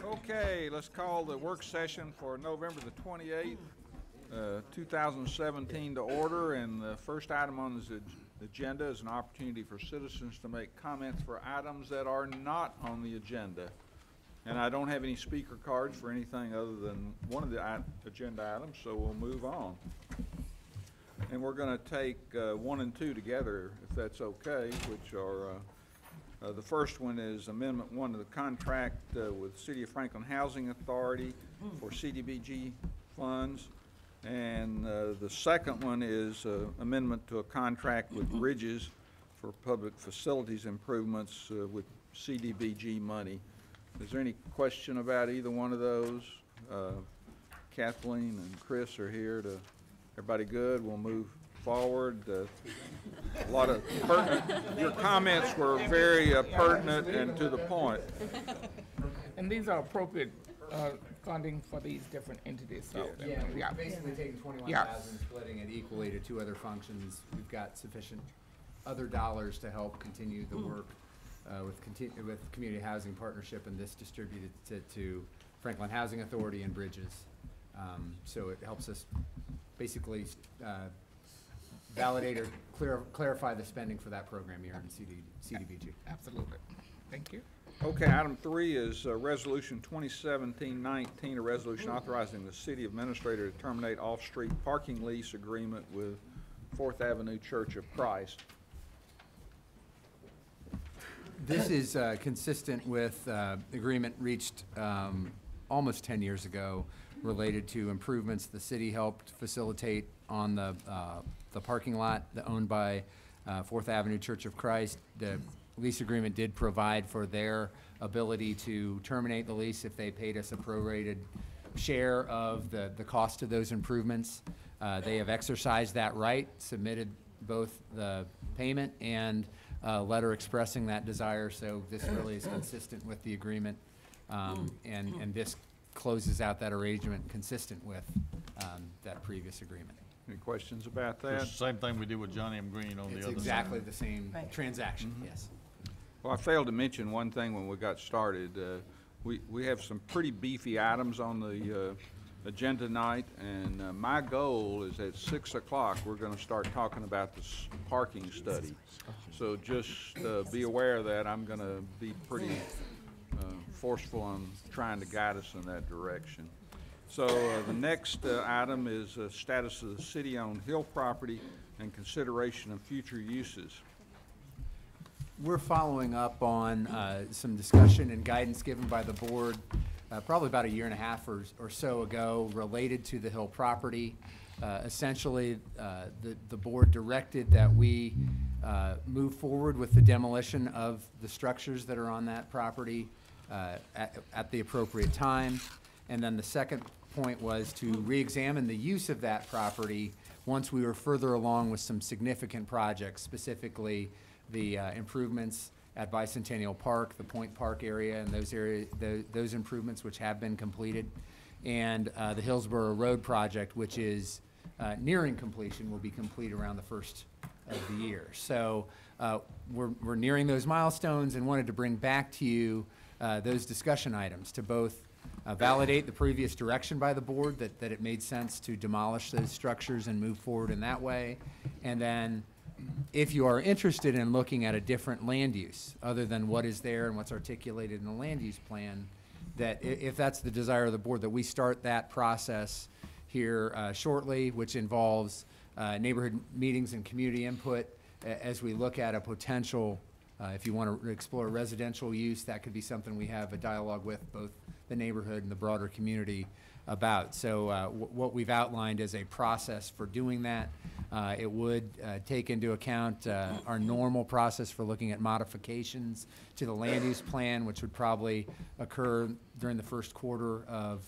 Okay, let's call the work session for November the 28th, 2017 to order. And the first item on the agenda is an opportunity for citizens to make comments for items that are not on the agenda. And I don't have any speaker cards for anything other than one of the agenda items, so we'll move on. And we're going to take 1 and 2 together, if that's okay, which are the first one is Amendment 1 to the contract with City of Franklin Housing Authority for CDBG funds. And the second one is amendment to a contract with Bridges for public facilities improvements with CDBG money. Is there any question about either one of those? Kathleen and Chris are here to, everybody good? We'll move forward. A lot of pertinent, your comments were very pertinent and to the point. And these are appropriate funding for these different entities. So yeah, basically taking 21,000, splitting it equally to 2 other functions. We've got sufficient other dollars to help continue the work with Community Housing Partnership, and this distributed to Franklin Housing Authority and Bridges. So it helps us basically validate or clarify the spending for that program here in CDBG. Absolutely. Thank you. Okay, item 3 is Resolution 2017-19, a resolution authorizing the city administrator to terminate off-street parking lease agreement with 4th Avenue Church of Christ. This is consistent with agreement reached almost 10 years ago related to improvements the city helped facilitate on the parking lot owned by 4th Avenue Church of Christ. The lease agreement did provide for their ability to terminate the lease if they paid us a prorated share of the cost of those improvements. They have exercised that right, submitted both the payment and a letter expressing that desire, so this really is consistent with the agreement, and this closes out that arrangement consistent with that previous agreement. Any questions about that? It's the same thing we did with Johnny M. Green on the other side. It's exactly the same transaction, yes. Well, I failed to mention one thing when we got started. We have some pretty beefy items on the agenda tonight, and my goal is at 6 o'clock we're going to start talking about this parking study. So just be aware of that. I'm going to be pretty forceful on trying to guide us in that direction. So the next item is status of the city-owned Hill property and consideration of future uses. We're following up on some discussion and guidance given by the board probably about 1.5 years or so ago related to the Hill property. Essentially, the board directed that we move forward with the demolition of the structures that are on that property at the appropriate time. And then the second point was to re-examine the use of that property once we were further along with some significant projects, specifically the improvements at Bicentennial Park, the Point Park area, and those improvements which have been completed, and the Hillsborough Road project, which is nearing completion, will be complete around the first of the year. So we're nearing those milestones and wanted to bring back to you those discussion items to both validate the previous direction by the board that it made sense to demolish those structures and move forward in that way, and then if you are interested in looking at a different land use other than what is there and what's articulated in the land use plan, that if that's the desire of the board, that we start that process here shortly, which involves neighborhood meetings and community input as we look at a potential, if you want to explore residential use, that could be something we have a dialogue with both the neighborhood and the broader community about. So what we've outlined is a process for doing that. It would take into account our normal process for looking at modifications to the land use plan, which would probably occur during the first quarter of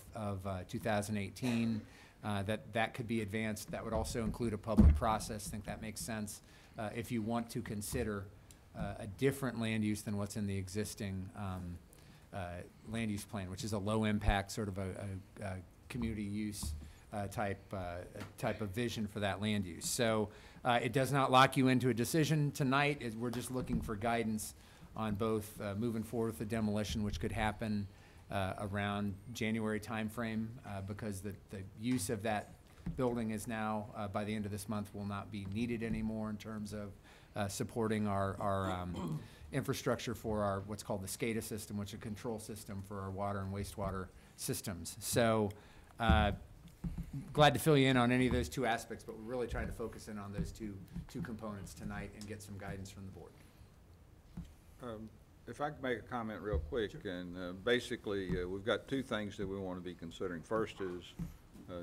2018. That could be advanced. That would also include a public process. I think that makes sense if you want to consider a different land use than what's in the existing land use plan, which is a low impact sort of a community use type of vision for that land use. So it does not lock you into a decision tonight. We're just looking for guidance on both moving forward with the demolition, which could happen around January timeframe, because the use of that building is now, by the end of this month, will not be needed anymore in terms of supporting our infrastructure for our, what's called the SCADA system, which is a control system for our water and wastewater systems. So glad to fill you in on any of those two aspects, but we're really trying to focus in on those two components tonight and get some guidance from the board. If I could make a comment real quick, and basically, we've got two things that we want to be considering. First is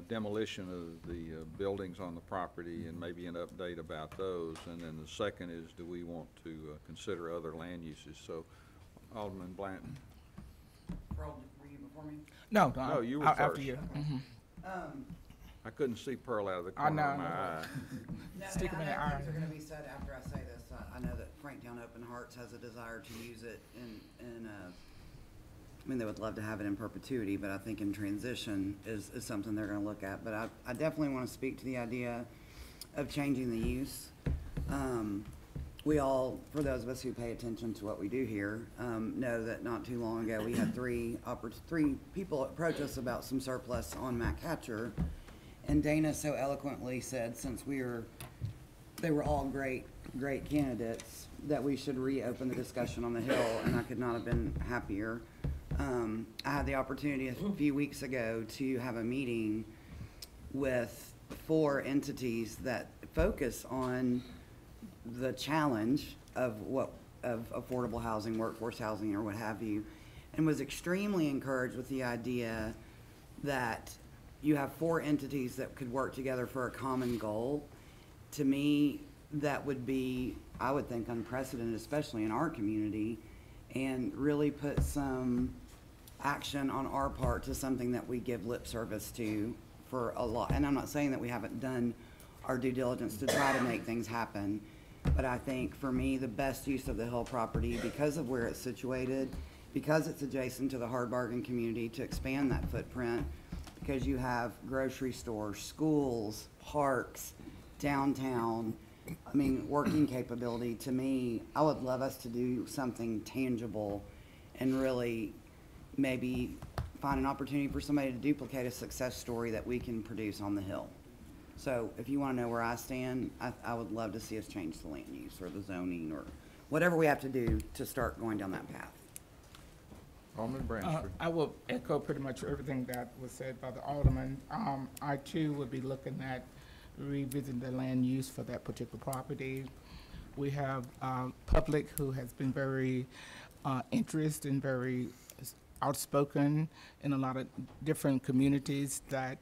demolition of the buildings on the property and maybe an update about those. And then the second is, do we want to consider other land uses? So, Alderman Blanton. Pearl, were you before me? No, No, you were after first. you. I couldn't see Pearl out of the corner of my eye. Stick 'em in the I know eye. things are gonna be said after I say this. I know that Franktown Open Hearts has a desire to use it I mean, they would love to have it in perpetuity, but I think in transition is something they're gonna look at. But I definitely wanna speak to the idea of changing the use. We all, for those of us who pay attention to what we do here, know that not too long ago, we had three people approach us about some surplus on Mac Hatcher. And Dana so eloquently said, since they were all great candidates, that we should reopen the discussion on the Hill, and I could not have been happier. I had the opportunity a few weeks ago to have a meeting with 4 entities that focus on the challenge of affordable housing, workforce housing, or what have you, and was extremely encouraged with the idea that you have 4 entities that could work together for a common goal. To me, that would be, I would think, unprecedented, especially in our community, and really put some action on our part to something that we give lip service to for a lot. And I'm not saying that we haven't done our due diligence to try to make things happen, but I think for me, the best use of the Hill property, because of where it's situated, because it's adjacent to the Hard Bargain community, to expand that footprint, because you have grocery stores, schools, parks, downtown, I mean, working capability. To me, I would love us to do something tangible and really maybe find an opportunity for somebody to duplicate a success story that we can produce on the Hill. So if you want to know where I stand, I would love to see us change the land use or the zoning or whatever we have to do to start going down that path. Alderman Bransford. I will echo pretty much everything that was said by the alderman. I too would be looking at revisiting the land use for that particular property. We have public who has been very interested and very outspoken in a lot of different communities, that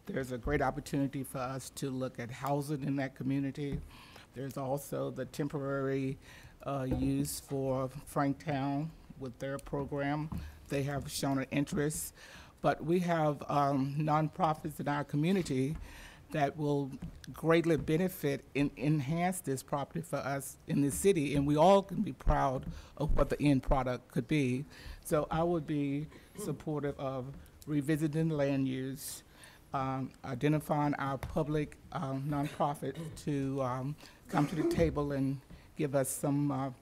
there's a great opportunity for us to look at housing in that community. There's also the temporary use for Franktown with their program. They have shown an interest, but we have nonprofits in our community that will greatly benefit and enhance this property for us in the city, and we all can be proud of what the end product could be. So I would be supportive of revisiting the land use, identifying our public nonprofit to come to the table and give us some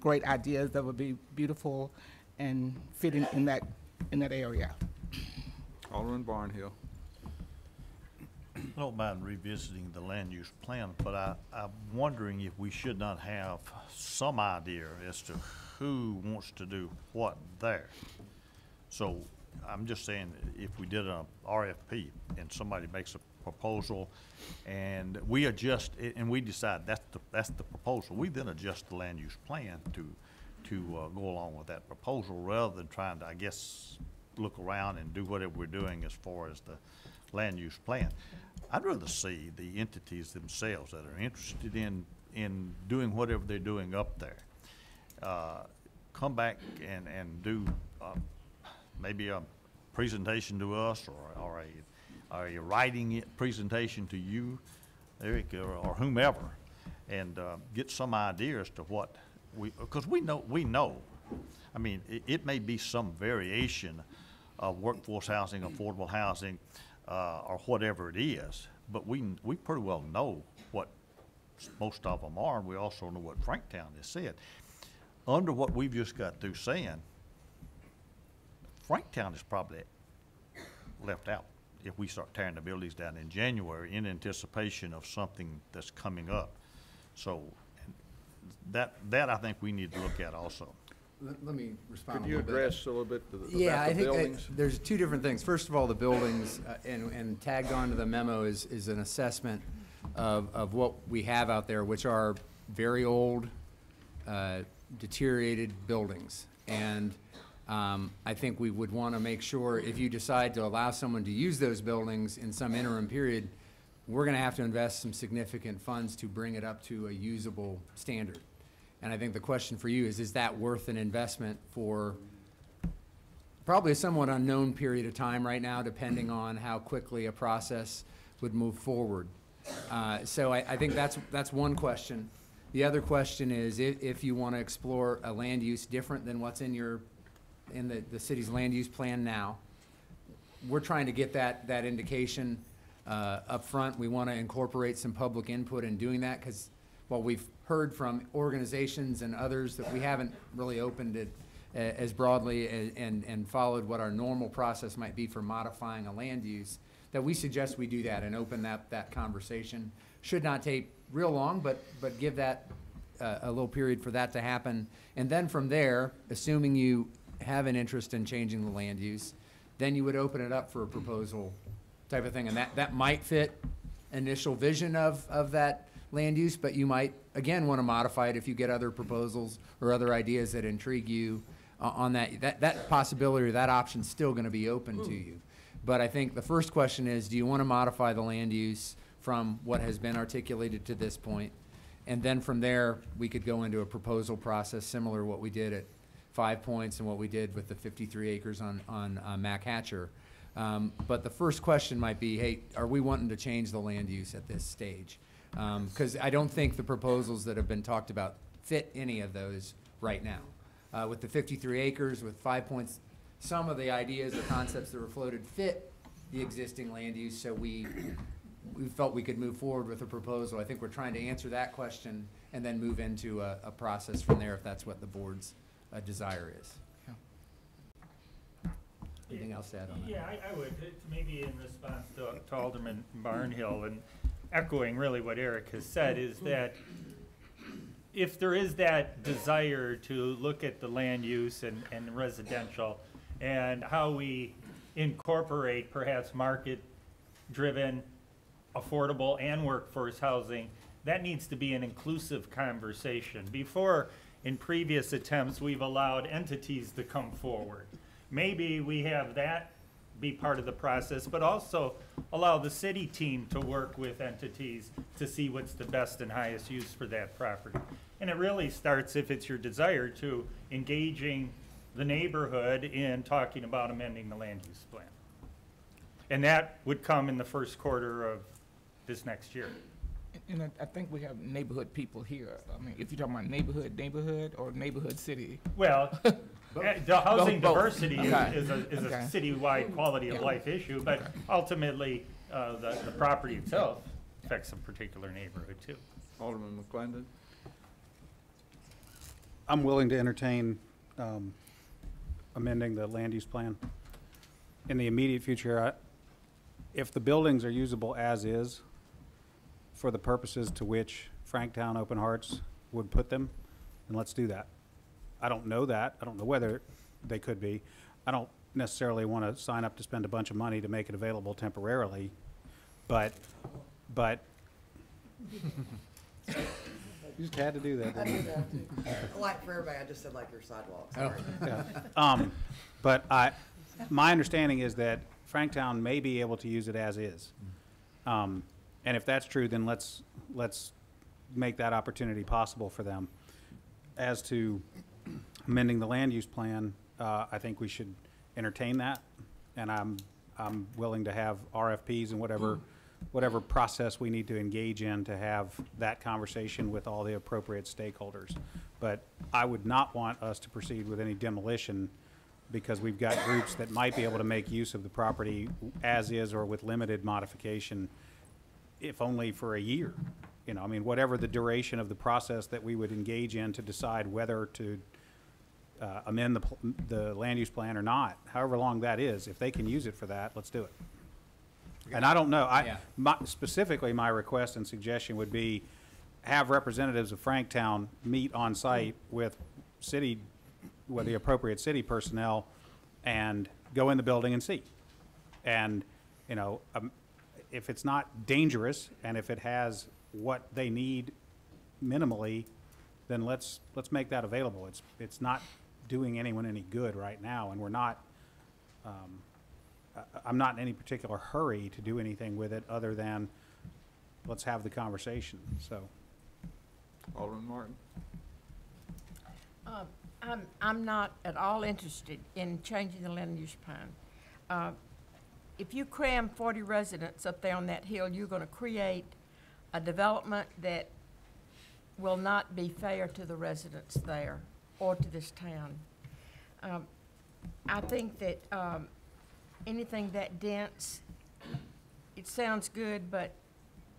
great ideas that would be beautiful and fitting in that area. Alderman Barnhill. I don't mind revisiting the land use plan, but I'm wondering if we should not have some idea as to who wants to do what there. So I'm just saying, if we did an RFP and somebody makes a proposal and we adjust it and we decide that's the proposal, we then adjust the land use plan to go along with that proposal, rather than trying to, I guess, look around and do whatever we're doing as far as the land use plan. I'd rather see the entities themselves that are interested in doing whatever they're doing up there come back and do maybe a presentation to us, or a writing presentation to you, Eric, or whomever, and get some idea as to what because we know. I mean, it may be some variation of workforce housing, affordable housing, or whatever it is, but we pretty well know what most of them are, and we also know what Franktown has said. Under what we've just got through saying, Franktown is probably left out if we start tearing the buildings down in January in anticipation of something that's coming up. So that I think we need to look at also. Let me respond Could a you little bit. address a little bit Yeah, about I the think buildings? there's two different things. First of all, the buildings, and tagged onto the memo is an assessment of what we have out there, which are very old, deteriorated buildings. And I think we would want to make sure, if you decide to allow someone to use those buildings in some interim period, we're going to have to invest some significant funds to bring it up to a usable standard. And I think the question for you is that worth an investment for probably a somewhat unknown period of time right now, depending on how quickly a process would move forward? So I think that's one question. The other question is if you want to explore a land use different than what's in the city's land use plan now. We're trying to get that indication up front. We want to incorporate some public input in doing that, because while we've heard from organizations and others that we haven't really opened it as broadly and followed what our normal process might be for modifying a land use, that we suggest we do that and open that conversation. Should not take real long, but give that a little period for that to happen. And then from there, assuming you have an interest in changing the land use, then you would open it up for a proposal type of thing. And that might fit initial vision of that land use, but you might, again, want to modify it if you get other proposals or other ideas that intrigue you on that possibility or that option's still going to be open to you. But I think the first question is, do you want to modify the land use from what has been articulated to this point? And then from there, we could go into a proposal process similar to what we did at 5 Points and what we did with the 53 acres on Mac Hatcher. But the first question might be, hey, are we wanting to change the land use at this stage? Because I don't think the proposals that have been talked about fit any of those right now. With the 53 acres, with 5 Points, some of the ideas or concepts that were floated fit the existing land use, so we felt we could move forward with a proposal. I think we're trying to answer that question and then move into a process from there if that's what the board's desire is. Anything else to add on that? Yeah, I would, maybe in response to Alderman Barnhill, and echoing really what Eric has said, is that if there is that desire to look at the land use and residential and how we incorporate perhaps market-driven, affordable and workforce housing, that needs to be an inclusive conversation. Before, in previous attempts, we've allowed entities to come forward. Maybe we have that be part of the process, but also allow the city team to work with entities to see what's the best and highest use for that property. And it really starts, if it's your desire, to engaging the neighborhood in talking about amending the land use plan. And that would come in the first quarter of this next year. And I think we have neighborhood people here. I mean, if you're talking about neighborhood or neighborhood city. Well, the housing Both. diversity Okay. is a Okay. citywide quality of Yeah. life issue, but ultimately, the property itself affects a particular neighborhood too. Alderman McClendon? I'm willing to entertain amending the land use plan. In the immediate future, if the buildings are usable as is for the purposes to which Franktown Open Hearts would put them, then let's do that. I don't know that. I don't know whether they could be. I don't necessarily want to sign up to spend a bunch of money to make it available temporarily, but you just had to do that, didn't you? Like for everybody, I just said like your sidewalks. Oh. sorry. But my understanding is that Franktown may be able to use it as is. And if that's true, then let's make that opportunity possible for them. As to amending the land use plan, I think we should entertain that. And I'm willing to have RFPs and whatever process we need to engage in to have that conversation with all the appropriate stakeholders. But I would not want us to proceed with any demolition, because we've got groups that might be able to make use of the property as is or with limited modification, if only for a year. You know, I mean, whatever the duration of the process that we would engage in to decide whether to amend the land use plan or not, however long that is, if they can use it for that, let's do it. And I don't know, Yeah. specifically, my request and suggestion would be have representatives of Franktown meet on site with the appropriate city personnel and go in the building and see. And, you know, if it's not dangerous and if it has what they need minimally, then let's make that available. It's not doing anyone any good right now, and we're not, I'm not in any particular hurry to do anything with it other than let's have the conversation, so. Alderman Martin? I'm not at all interested in changing the land use plan. If you cram 40 residents up there on that hill, you're gonna create a development that will not be fair to the residents there or to this town. I think that anything that dense, it sounds good, but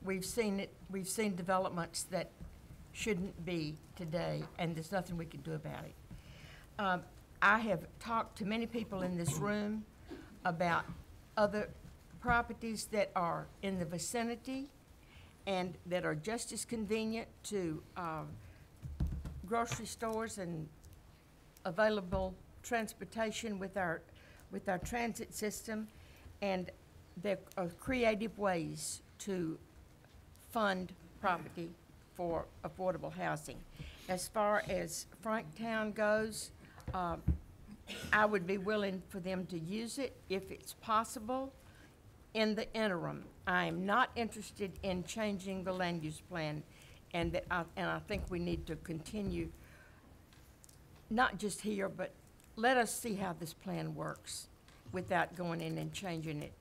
we've seen developments that shouldn't be today, and there's nothing we can do about it. I have talked to many people in this room about other properties that are in the vicinity and that are just as convenient to grocery stores and available transportation with our transit system, and there are creative ways to fund property for affordable housing. As far as Franktown goes, I would be willing for them to use it if it's possible. In the interim, I am not interested in changing the land use plan, and I think we need to continue, not just here, but let us see how this plan works without going in and changing it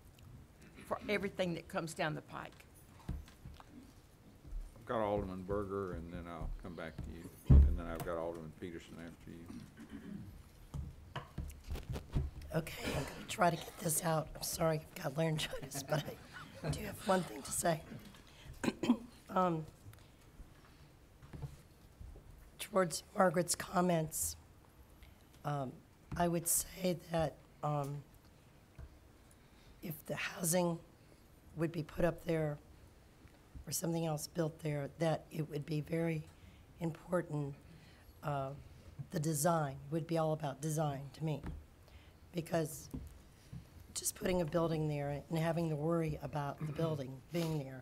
for everything that comes down the pike. I've got Alderman Berger, and then I'll come back to you. And then I've got Alderman Peterson after you. Okay, I'm going to try to get this out. I'm sorry I've got laryngitis, but I do have one thing to say. Towards Margaret's comments, I would say that if the housing would be put up there or something else built there, that it would be very important. The design would be all about design to me. Because just putting a building there and having to worry about the building being there,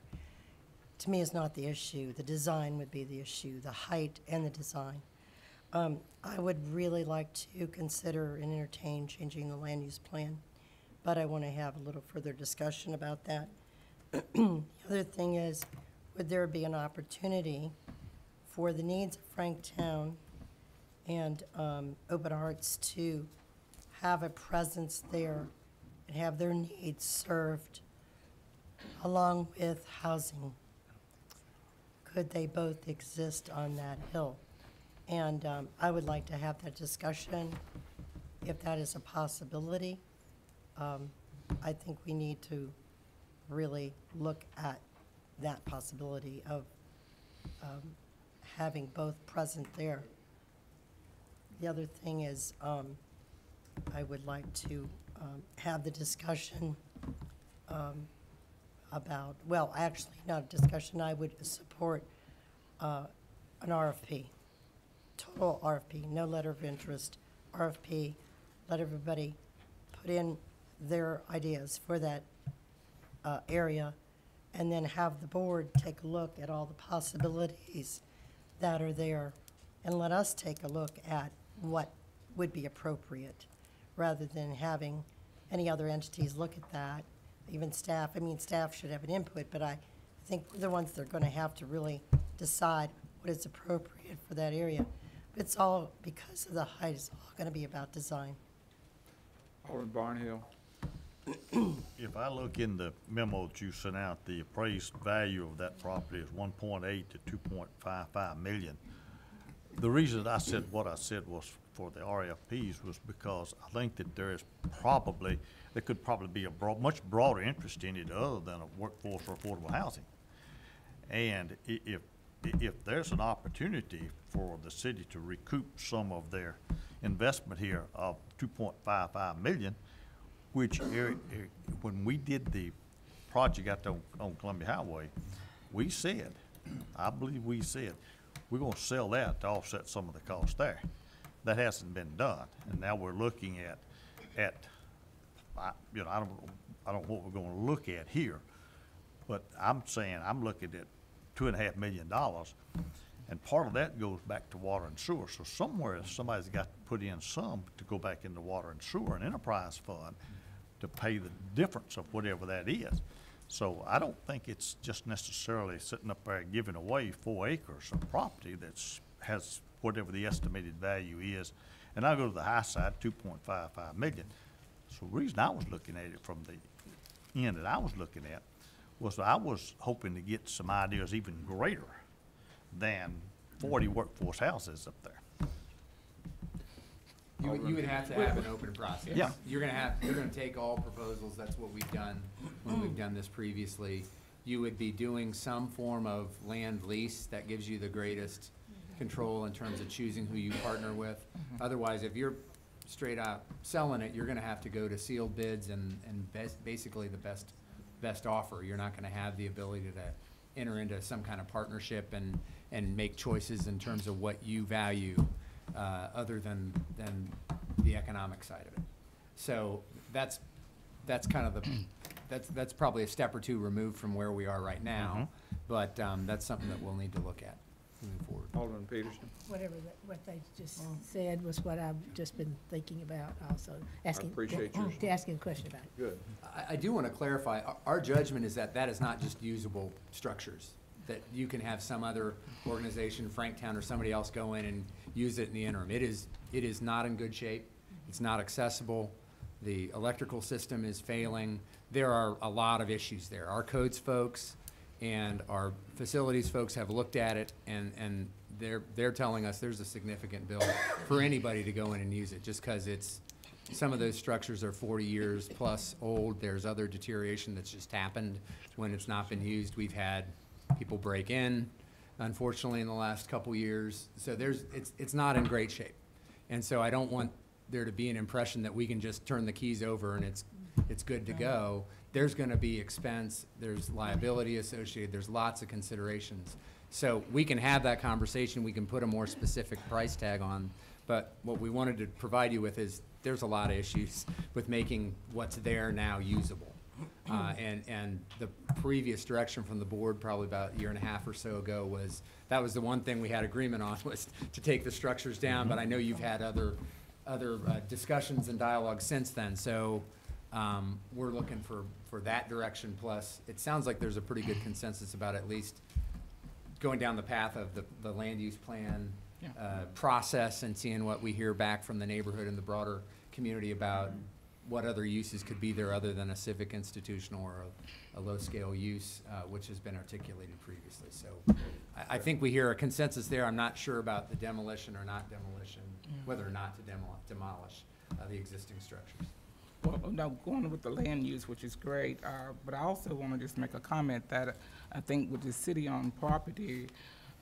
to me, is not the issue. The design would be the issue, the height and the design. I would really like to consider and entertain changing the land use plan, but I want to have a little further discussion about that. The other thing is, would there be an opportunity for the needs of Franktown and Open Arts to have a presence there and have their needs served along with housing? Could they both exist on that hill? And I would like to have that discussion, if that is a possibility. I think we need to really look at that possibility of having both present there. The other thing is, I would like to have the discussion about, well, actually, not a discussion, I would support an RFP, total RFP, no letter of interest, RFP, let everybody put in their ideas for that area, and then have the board take a look at all the possibilities that are there, and let us take a look at what would be appropriate, rather than having any other entities look at that, even staff. I mean, staff should have an input, but I think we're the ones that are going to have to really decide what is appropriate for that area. It's all, because of the height, it's all going to be about design. Alderman Barnhill? If I look in the memo that you sent out, the appraised value of that property is 1.8 to 2.55 million. The reason I said what I said was for the RFPs was because I think that there could probably be a much broader interest in it other than a workforce or affordable housing. And if there's an opportunity for the city to recoup some of their investment here of 2.55 million, which when we did the project out there on Columbia Highway, we said, I believe we said, we're gonna sell that to offset some of the cost there. That hasn't been done, and now we're looking at, I don't know what we're gonna look at here, but I'm saying, I'm looking at $2.5 million, and part of that goes back to water and sewer. So somewhere, somebody's got to put in some to go back into water and sewer, an enterprise fund, to pay the difference of whatever that is. So I don't think it's just necessarily sitting up there giving away 4 acres of property has whatever the estimated value is. And I'll go to the high side, 2.55 million. So the reason I was looking at it from the end that I was looking at was I was hoping to get some ideas even greater than 40 workforce houses up there. You would have to have an open process. Yeah. You're gonna take all proposals, that's what we've done when we've done this previously. You would be doing some form of land lease that gives you the greatest control in terms of choosing who you partner with. Otherwise, if you're straight out selling it, you're gonna have to go to sealed bids and basically the best offer. You're not gonna have the ability to enter into some kind of partnership and make choices in terms of what you value, other than the economic side of it. So that's kind of that's probably a step or two removed from where we are right now, but that's something that we'll need to look at moving forward. Alderman Peterson. What they just said was what I've just been thinking about also, asking. appreciate yours. Asking a question about it. Good. I do want to clarify, our judgment is that is not just usable structures, that you can have some other organization, Franktown or somebody else go in and use it in the interim. It is not in good shape. It's not accessible. The electrical system is failing. There are a lot of issues there. Our codes folks and our facilities folks have looked at it, and they're telling us there's a significant bill for anybody to go in and use it, just because some of those structures are 40 years plus old. There's other deterioration that's just happened when it's not been used. We've had people break in, unfortunately, in the last couple years. So it's not in great shape. And so I don't want there to be an impression that we can just turn the keys over and it's good to go. There's gonna be expense, there's liability associated, there's lots of considerations. So we can have that conversation, we can put a more specific price tag on, but what we wanted to provide you with is there's a lot of issues with making what's there now usable. And the previous direction from the board, probably about a year and a half or so ago, that was the one thing we had agreement on, was to take the structures down, but I know you've had other discussions and dialogue since then. So we're looking for that direction, plus it sounds like there's a pretty good consensus about at least going down the path of the land use plan process and seeing what we hear back from the neighborhood and the broader community about what other uses could be there other than a civic, institutional, or a low-scale use, which has been articulated previously. So I think we hear a consensus there. I'm not sure about the demolition or not demolition, whether or not to demolish the existing structures. Well, no, going with the land use, which is great, but I also want to just make a comment that I think with the city-owned property,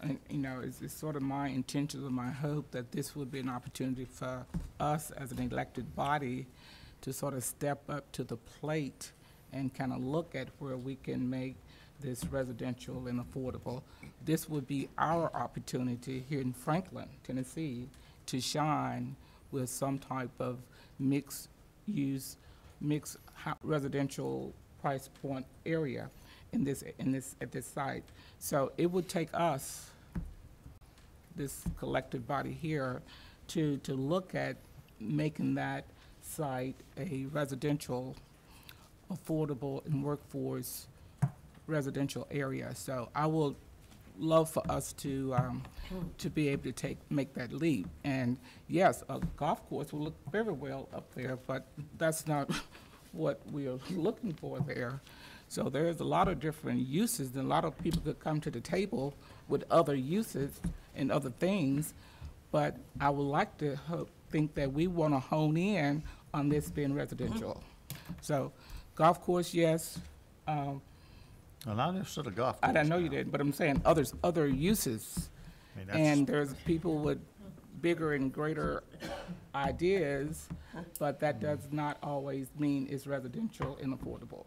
and, it's sort of my intention and my hope that this would be an opportunity for us as an elected body to sort of step up to the plate and kind of look at where we can make this residential and affordable. This would be our opportunity here in Franklin, Tennessee, to shine with some type of mixed residential price point area at this site. So it would take us, this collective body here, to look at making that site a residential, affordable, and workforce residential area. So I would love for us to be able to make that leap. And yes, a golf course will look very well up there, but that's not what we are looking for there. So there's a lot of different uses, and a lot of people could come to the table with other uses and other things, but I would like to think that we want to hone in on this being residential. So golf course, yes. And I just said a golf course. I know you did, but I'm saying other uses. I mean, And there's people with bigger and greater ideas, but that does not always mean it's residential and affordable.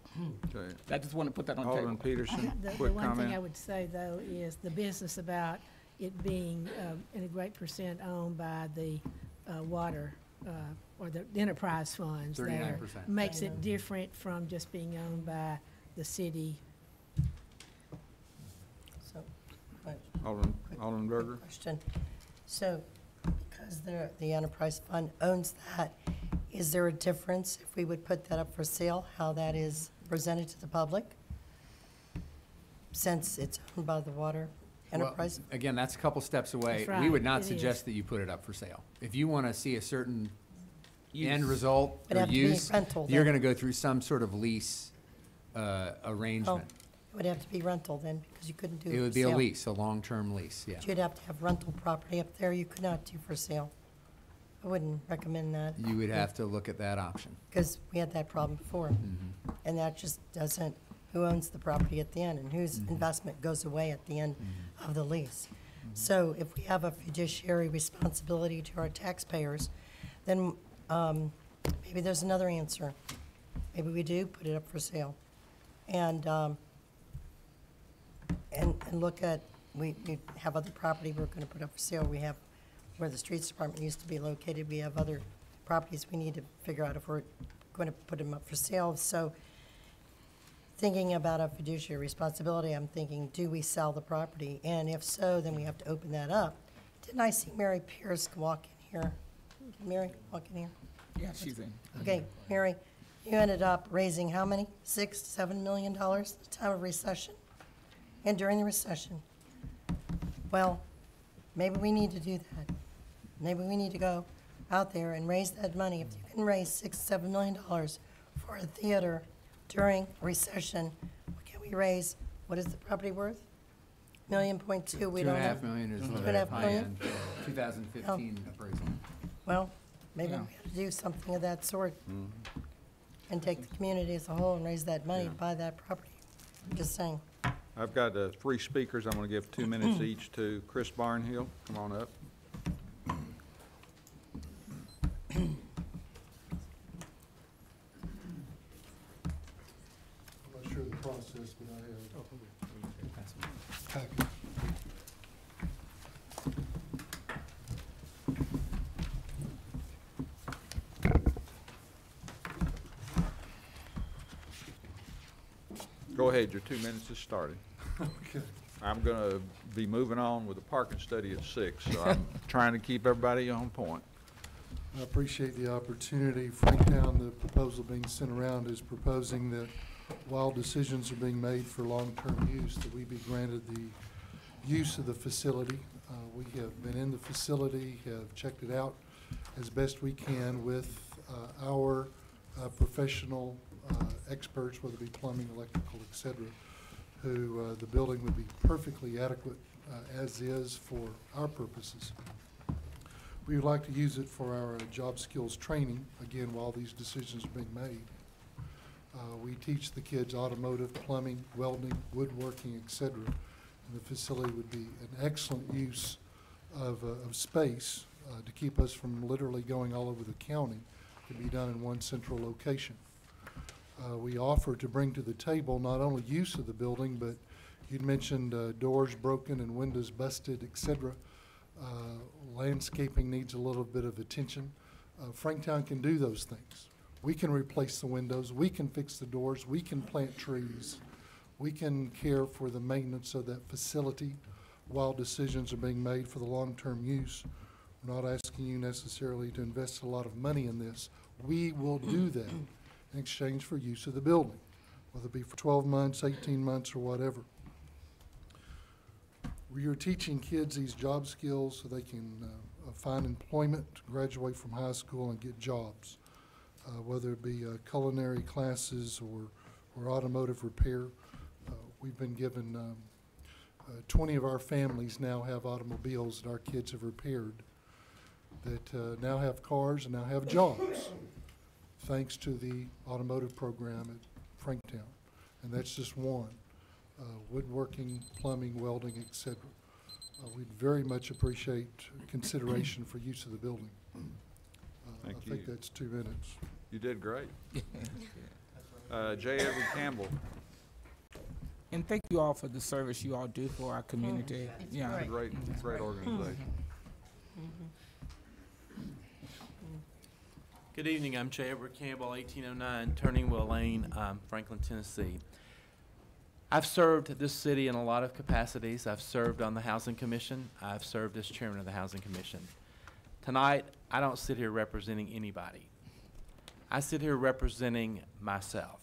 Okay. I just want to put that on the Alderman table. Peterson, The quick one thing I comment. would say, though, is the business about it being in a great percent owned by the water, or the enterprise funds. that are- 39%. Makes it different from just being owned by the city. So, but Alderman Berger. question. So, because the enterprise fund owns that, is there a difference if we would put that up for sale, how that is presented to the public? Since it's owned by the water enterprise? Well, again, that's a couple steps away. That's We would right, not it suggest is. that you put it up for sale. If you want to see a certain end Use. result It'd or have to be use, rental you're then. going to go through some sort of lease Oh, arrangement. it would have to be rental then, because you couldn't do it for It would be a sale. lease, a long-term lease, yeah. But you'd have to have rental property up there you could not do for sale. I wouldn't recommend that. You would have to look at that option. Because we had that problem before. Mm-hmm. And that just doesn't, who owns the property at the end and whose Mm-hmm. investment goes away at the end of the lease. So if we have a fiduciary responsibility to our taxpayers, then maybe there's another answer. Maybe we do put it up for sale. And look at, we have other property we're gonna put up for sale. We have where the streets department used to be located. We have other properties we need to figure out if we're going to put them up for sale. So thinking about a fiduciary responsibility, I'm thinking, do we sell the property? And if so, then we have to open that up. Didn't I see Mary Pierce walk in here? Mary, walk in here? Yeah, she's in. Okay, Mary, you ended up raising how many? $6-7 million at the time of recession? And during the recession? Well, maybe we need to do that. Maybe we need to go out there and raise that money. If you can raise $6-7 million for a theater during recession, what can we raise? What is the property worth? $1.2 million, we don't know. $2.5 million is $2.5 the million? high-end 2015 appraisal. Well, maybe we Yeah. have to do something of that sort and take the community as a whole and raise that money to buy that property. I'm just saying. I've got 3 speakers. I'm going to give 2 minutes each to Chris Barnhill. Come on up. I'm not sure of the process, but I have packet. Go ahead, your 2 minutes is started. Okay. I'm going to be moving on with the parking study at 6, so I'm trying to keep everybody on point. I appreciate the opportunity. Franktown, the proposal being sent around is proposing that while decisions are being made for long-term use, that we be granted the use of the facility. We have been in the facility, have checked it out as best we can with our professional experts, whether it be plumbing, electrical, et cetera, who the building would be perfectly adequate as is for our purposes. We would like to use it for our job skills training, again, while these decisions are being made. We teach the kids automotive, plumbing, welding, woodworking, et cetera. And the facility would be an excellent use of space to keep us from literally going all over the county, to be done in one central location. We offer to bring to the table not only use of the building, but you'd mentioned doors broken and windows busted, et cetera. Landscaping needs a little bit of attention. Franktown can do those things. We can replace the windows, we can fix the doors, we can plant trees, we can care for the maintenance of that facility while decisions are being made for the long-term use. We're not asking you necessarily to invest a lot of money in this. We will do that in exchange for use of the building, whether it be for 12 months, 18 months, or whatever. We are teaching kids these job skills so they can find employment, graduate from high school, and get jobs, whether it be culinary classes or automotive repair. We've been given 20 of our families now have automobiles that our kids have repaired that now have cars and now have jobs, thanks to the automotive program at Franktown. And that's just one. Woodworking, plumbing, welding, et cetera. we'd very much appreciate consideration for use of the building. Thank I think you. that's 2 minutes. You did great. J. Edward Campbell. And thank you all for the service you all do for our community. It's Yeah. great. Great organization. Good evening, I'm J. Edward Campbell, 1809 Turning Wheel Lane, Franklin, Tennessee. I've served this city in a lot of capacities. I've served on the Housing Commission. I've served as chairman of the Housing Commission. Tonight, I don't sit here representing anybody. I sit here representing myself.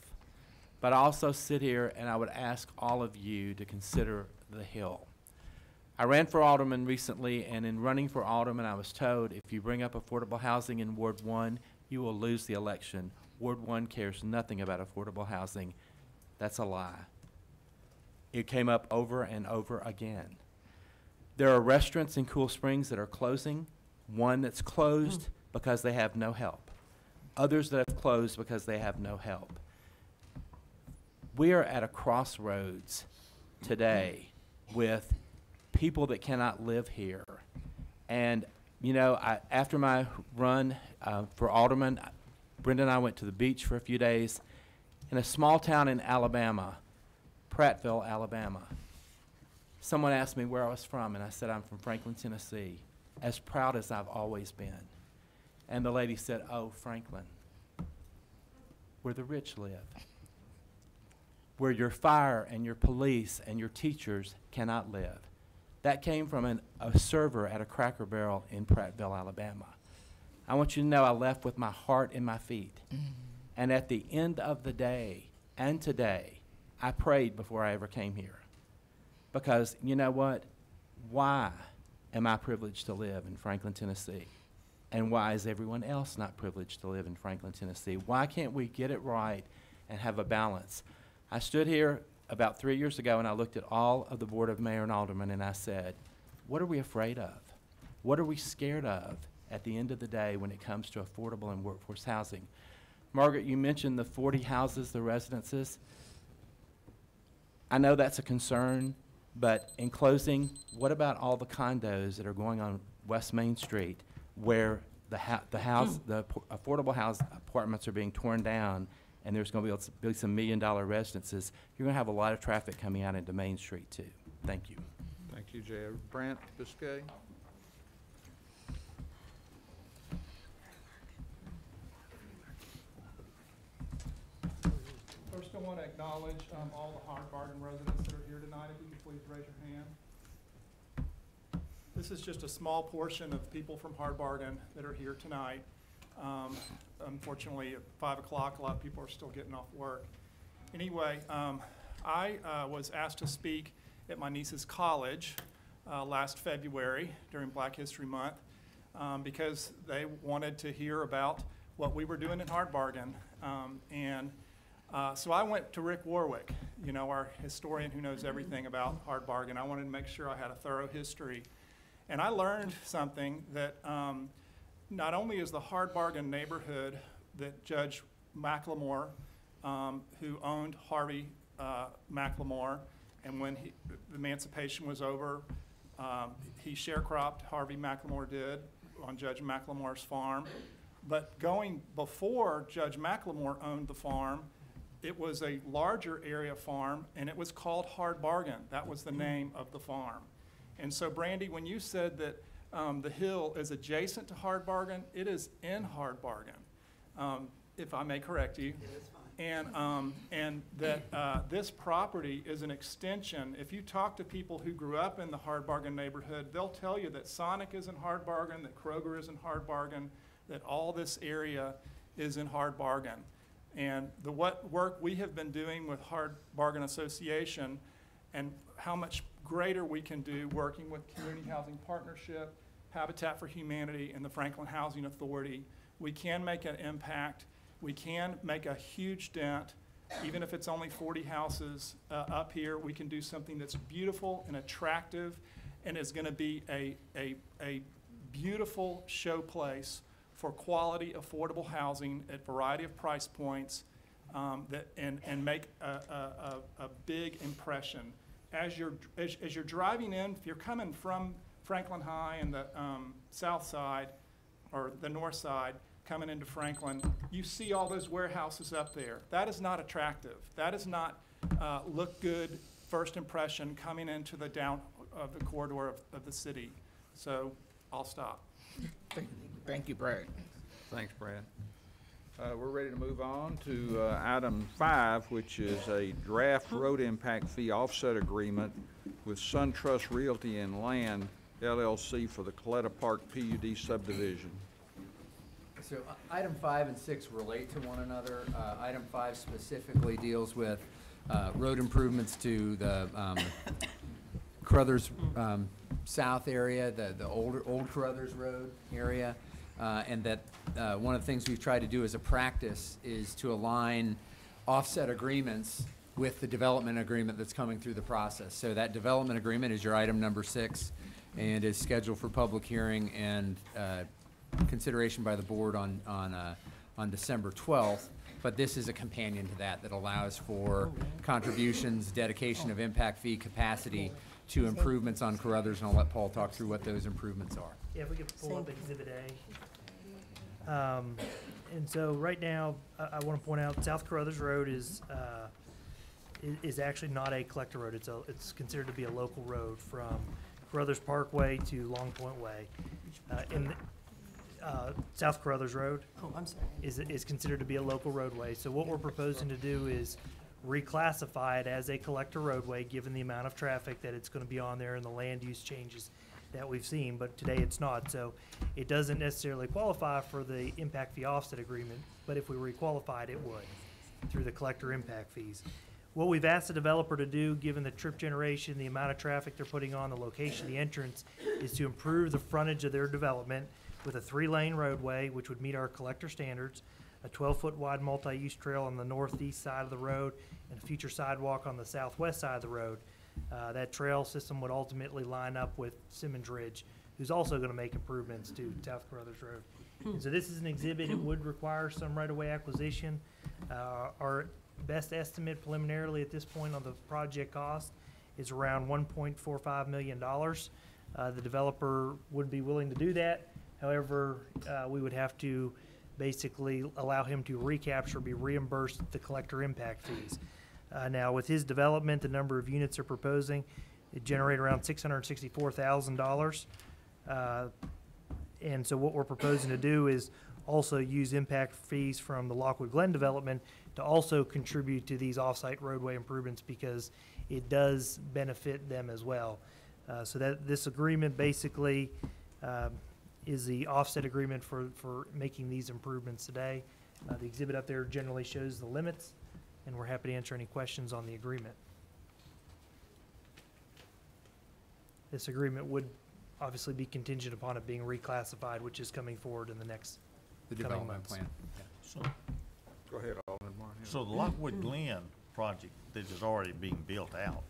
But I also sit here and I would ask all of you to consider the Hill. I ran for alderman recently, and in running for alderman, I was told if you bring up affordable housing in Ward 1, you will lose the election. Ward 1 cares nothing about affordable housing. That's a lie. It came up over and over again. There are restaurants in Cool Springs that are closing, one that's closed because they have no help, others that have closed because they have no help. We are at a crossroads today with people that cannot live here. And, you know, after my run for alderman, Brenda and I went to the beach for a few days in a small town in Alabama, Prattville, Alabama. Someone asked me where I was from, and I said, I'm from Franklin, Tennessee, as proud as I've always been. And the lady said, oh, Franklin, where the rich live, where your fire and your police and your teachers cannot live. That came from a server at a Cracker Barrel in Prattville, Alabama. I want you to know I left with my heart in my feet. And at the end of the day, and today, I prayed before I ever came here. Because you know what? Why am I privileged to live in Franklin, Tennessee? And why is everyone else not privileged to live in Franklin, Tennessee? Why can't we get it right and have a balance? I stood here about 3 years ago and I looked at all of the Board of Mayor and Aldermen and I said, what are we afraid of? What are we scared of at the end of the day when it comes to affordable and workforce housing? Margaret, you mentioned the 40 houses, the residences. I know that's a concern, but in closing, what about all the condos that are going on West Main Street where the affordable house apartments are being torn down and there's going to be some $1 million residences? You're going to have a lot of traffic coming out into Main Street too. Thank you. Thank you, Jay. Brant Biscay. First, I want to acknowledge all the Hard Bargain residents that are here tonight. If you could please raise your hand. This is just a small portion of people from Hard Bargain that are here tonight. Unfortunately, at 5 o'clock, a lot of people are still getting off work. Anyway, I was asked to speak at my niece's college last February during Black History Month because they wanted to hear about what we were doing in Hard Bargain. So I went to Rick Warwick, you know, our historian who knows everything about Hard Bargain. I wanted to make sure I had a thorough history. And I learned something that not only is the Hard Bargain neighborhood that Judge McLemore, who owned Harvey McLemore, and when emancipation was over, he sharecropped, Harvey McLemore did, on Judge McLemore's farm. But going before Judge McLemore owned the farm, it was a larger area farm, and it was called Hard Bargain. That was the name of the farm. And so, Brandy, when you said that the Hill is adjacent to Hard Bargain, it is in Hard Bargain, if I may correct you. It is fine. And that this property is an extension. If you talk to people who grew up in the Hard Bargain neighborhood, they'll tell you that Sonic is in Hard Bargain, that Kroger is in Hard Bargain, that all this area is in Hard Bargain. And the work we have been doing with Hard Bargain Association and how much greater we can do working with Community Housing Partnership, Habitat for Humanity, and the Franklin Housing Authority, we can make an impact. We can make a huge dent. Even if it's only 40 houses up here, we can do something that's beautiful and attractive and is going to be a beautiful showplace for quality, affordable housing at a variety of price points and make a big impression as you're driving in, if you're coming from Franklin High and the south side, or the north side, coming into Franklin, you see all those warehouses up there. That is not attractive. That is not look good first impression coming into the down of the corridor of the city. So I'll stop. Thank you, Brad. Thanks, Brad. We're ready to move on to item 5, which is a draft road impact fee offset agreement with SunTrust Realty and Land LLC for the Coletta Park PUD subdivision. So item 5 and 6 relate to one another. Item 5 specifically deals with road improvements to the Carruthers South area, the old Carruthers Road area. And that one of the things we've tried to do as a practice is to align offset agreements with the development agreement that's coming through the process. So that development agreement is your item number 6 and is scheduled for public hearing and consideration by the board on December 12th. But this is a companion to that that allows for contributions, dedication of impact fee capacity to improvements on Carruthers, and I'll let Paul talk through what those improvements are. Yeah, if we could pull up Exhibit A. And so right now, I want to point out South Carruthers Road is actually not a collector road. It's considered to be a local road from Carruthers Parkway to Long Point Way. South Carruthers Road is considered to be a local roadway. So what we're proposing to do is reclassify it as a collector roadway, given the amount of traffic that it's going to be on there and the land use changes that we've seen, but today it's not. So it doesn't necessarily qualify for the impact fee offset agreement, but if we requalified, it would through the collector impact fees. What we've asked the developer to do, given the trip generation, the amount of traffic they're putting on, the location, the entrance, is to improve the frontage of their development with a 3-lane roadway, which would meet our collector standards, a 12-foot wide multi-use trail on the northeast side of the road, and a future sidewalk on the southwest side of the road. That trail system would ultimately line up with Simmons Ridge, who's also going to make improvements to South Carruthers Road. And so this is an exhibit. It would require some right-of-way acquisition. Our best estimate preliminarily at this point on the project cost is around $1.45 million. The developer would be willing to do that. However, we would have to basically allow him to recapture, be reimbursed the collector impact fees. Now, with his development, the number of units they're proposing, it generated around $664,000. And so what we're proposing to do is also use impact fees from the Lockwood Glen development to also contribute to these off-site roadway improvements, because it does benefit them as well. So that this agreement basically is the offset agreement for making these improvements today. The exhibit up there generally shows the limits, and we're happy to answer any questions on the agreement. This agreement would obviously be contingent upon it being reclassified, which is coming forward in the next coming development months. plan. So, Go ahead, Alderman Barnhill. so the Lockwood Glen project that is already being built out,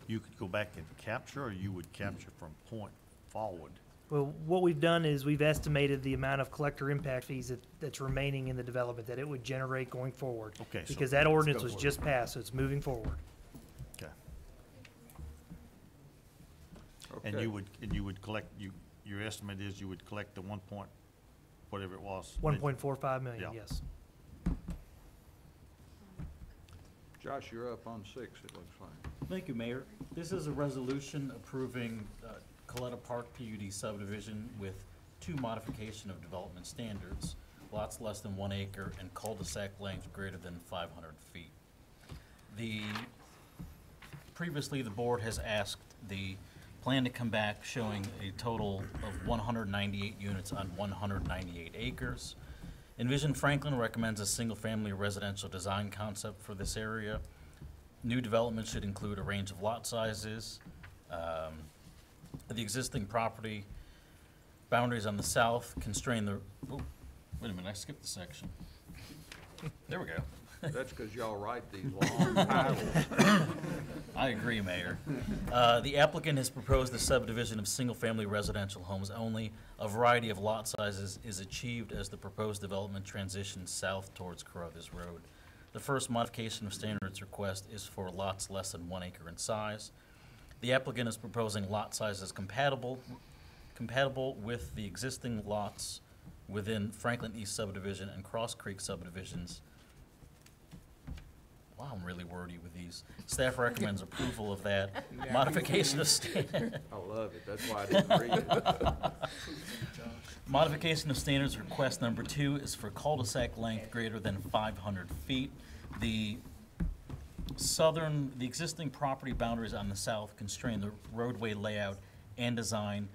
you could go back and capture, or you would capture from point forward? Well, what we've done is we've estimated the amount of collector impact fees that's remaining in the development that it would generate going forward. Okay, so Because that ordinance go was forward. just passed, so it's moving forward. Okay. Okay. And you would collect, your estimate is you would collect the 1 point, whatever it was? 1.45 million, Yeah. yes. Josh, you're up on 6, it looks like. Thank you, Mayor. This is a resolution approving Coletta Park PUD subdivision with 2 modification of development standards, lots less than 1 acre and cul-de-sac length greater than 500 feet. Previously, the board has asked the plan to come back showing a total of 198 units on 198 acres. Envision Franklin recommends a single-family residential design concept for this area. New development should include a range of lot sizes. The existing property boundaries on the south constrain the, oh, wait a minute, I skipped the section. There we go. That's because y'all write these long titles. I agree, Mayor. The applicant has proposed the subdivision of single-family residential homes only. A variety of lot sizes is achieved as the proposed development transitions south towards Carruthers Road. The first modification of standards request is for lots less than 1 acre in size. The applicant is proposing lot sizes compatible with the existing lots within Franklin East subdivision and Cross Creek subdivisions. Wow, I'm really wordy with these. Staff recommends approval of that modification of standard. I love it, that's why I didn't read it. Modification of standards request number 2 is for cul-de-sac length greater than 500 feet. The existing property boundaries on the south constrain the roadway layout and design.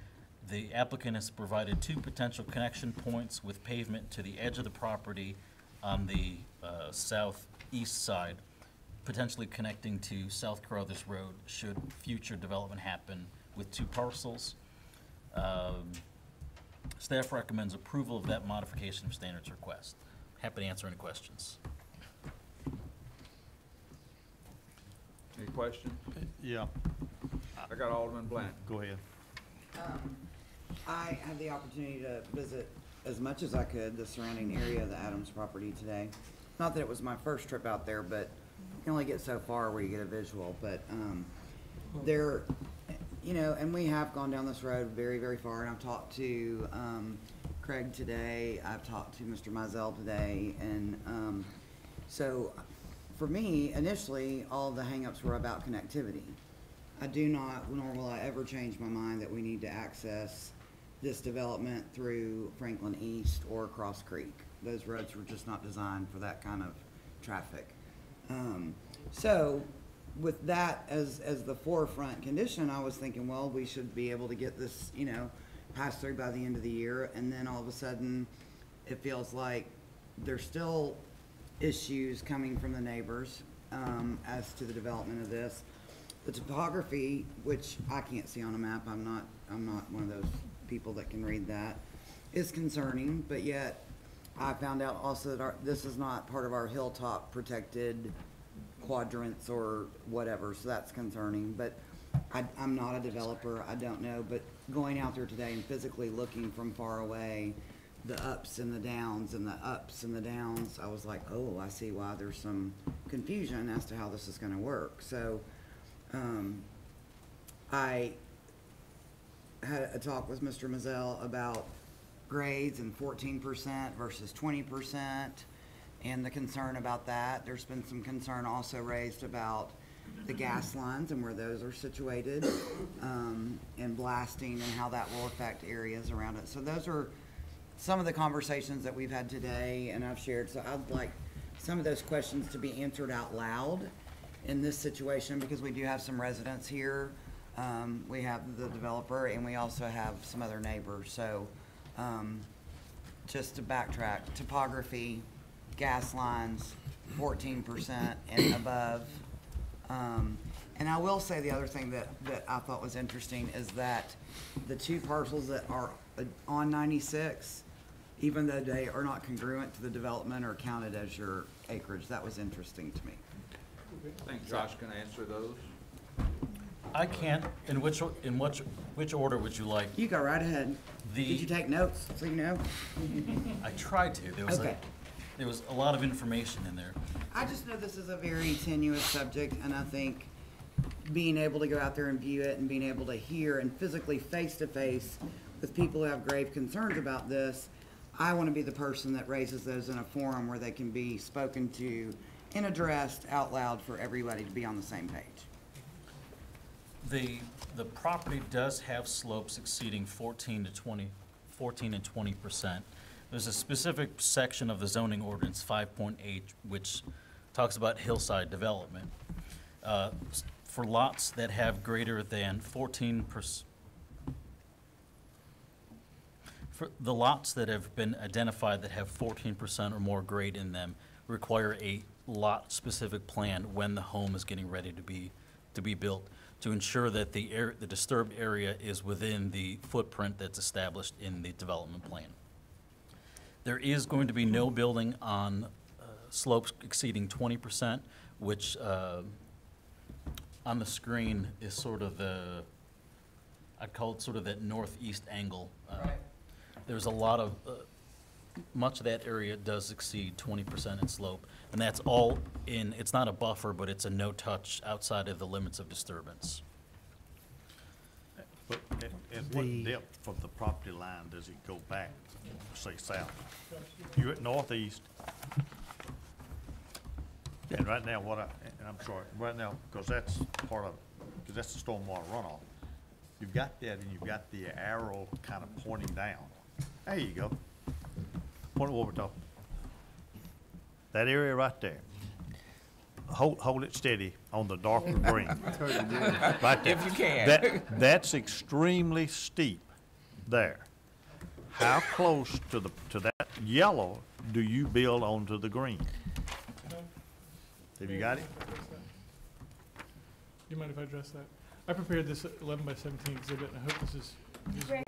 The applicant has provided 2 potential connection points with pavement to the edge of the property on the southeast side, potentially connecting to South Carruthers Road should future development happen with 2 parcels. Staff recommends approval of that modification of standards request. Happy to answer any questions. Any questions? Yeah, I got Alderman Blanton. go ahead. I had the opportunity to visit as much as I could the surrounding area of the Adams property today. Not that it was my first trip out there, but you can only get so far where you get a visual, but, there, you know, and we have gone down this road very, very far, and I've talked to, Craig today, I've talked to Mr. Mizell today, and, so, for me, initially, all the hangups were about connectivity. I do not, nor will I ever change my mind that we need to access this development through Franklin East or Cross Creek. Those roads were just not designed for that kind of traffic. So with that as the forefront condition, I was thinking, well, we should be able to get this, you know, passed through by the end of the year. And then all of a sudden, it feels like there's still issues coming from the neighbors as to the development of this. The topography, which I can't see on a map, I'm not one of those people that can read that, is concerning, but yet I found out also that this is not part of our hilltop protected quadrants or whatever, so that's concerning. But I'm not a developer, I don't know, but going out there today and physically looking from far away, the ups and the downs and the ups and the downs, I was like, oh, I see why there's some confusion as to how this is gonna work. So, I had a talk with Mr. Mizell about grades and 14% versus 20% and the concern about that. There's been some concern also raised about the gas lines and where those are situated, and blasting and how that will affect areas around it. So those are some of the conversations that we've had today and I've shared. So I'd like some of those questions to be answered out loud in this situation, because we do have some residents here. We have the developer and we also have some other neighbors. So just to backtrack, topography, gas lines, 14% and above. And I will say the other thing that I thought was interesting is that the 2 parcels that are on 96, even though they are not congruent to the development, are counted as your acreage. That was interesting to me. I think Josh can answer those. I can't. In which order would you like? You go right ahead. Did you take notes so you know? I tried to. Okay. There was a lot of information in there. I just know this is a very tenuous subject, and I think being able to go out there and view it and being able to hear and physically face-to-face with people who have grave concerns about this, I want to be the person that raises those in a forum where they can be spoken to and addressed out loud for everybody to be on the same page. The property does have slopes exceeding 14 and 20%. There's a specific section of the zoning ordinance 5.8 which talks about hillside development. For lots that have greater than 14%, for the lots that have been identified that have 14% or more grade in them require a lot-specific plan when the home is getting ready to be built, to ensure that the disturbed area is within the footprint that's established in the development plan. There is going to be no building on slopes exceeding 20%, which on the screen is sort of I'd call it sort of that northeast angle. There's a lot of much of that area does exceed 20% in slope, and that's all in, it's not a buffer, but it's a no-touch outside of the limits of disturbance. But at what depth from the property line does it go back, say south? You're at northeast. And right now, and I'm sorry, right now, because that's part of, because that's the stormwater runoff. You've got that, and you've got the arrow kind of pointing down. There you go. Point what we're talking. That area right there. Hold it steady on the darker green. Right there. If you can. That's extremely steep there. How close to that yellow do you build onto the green? Have you got it? Do you mind if I address that? I prepared this 11 by 17 exhibit, and I hope this is useful.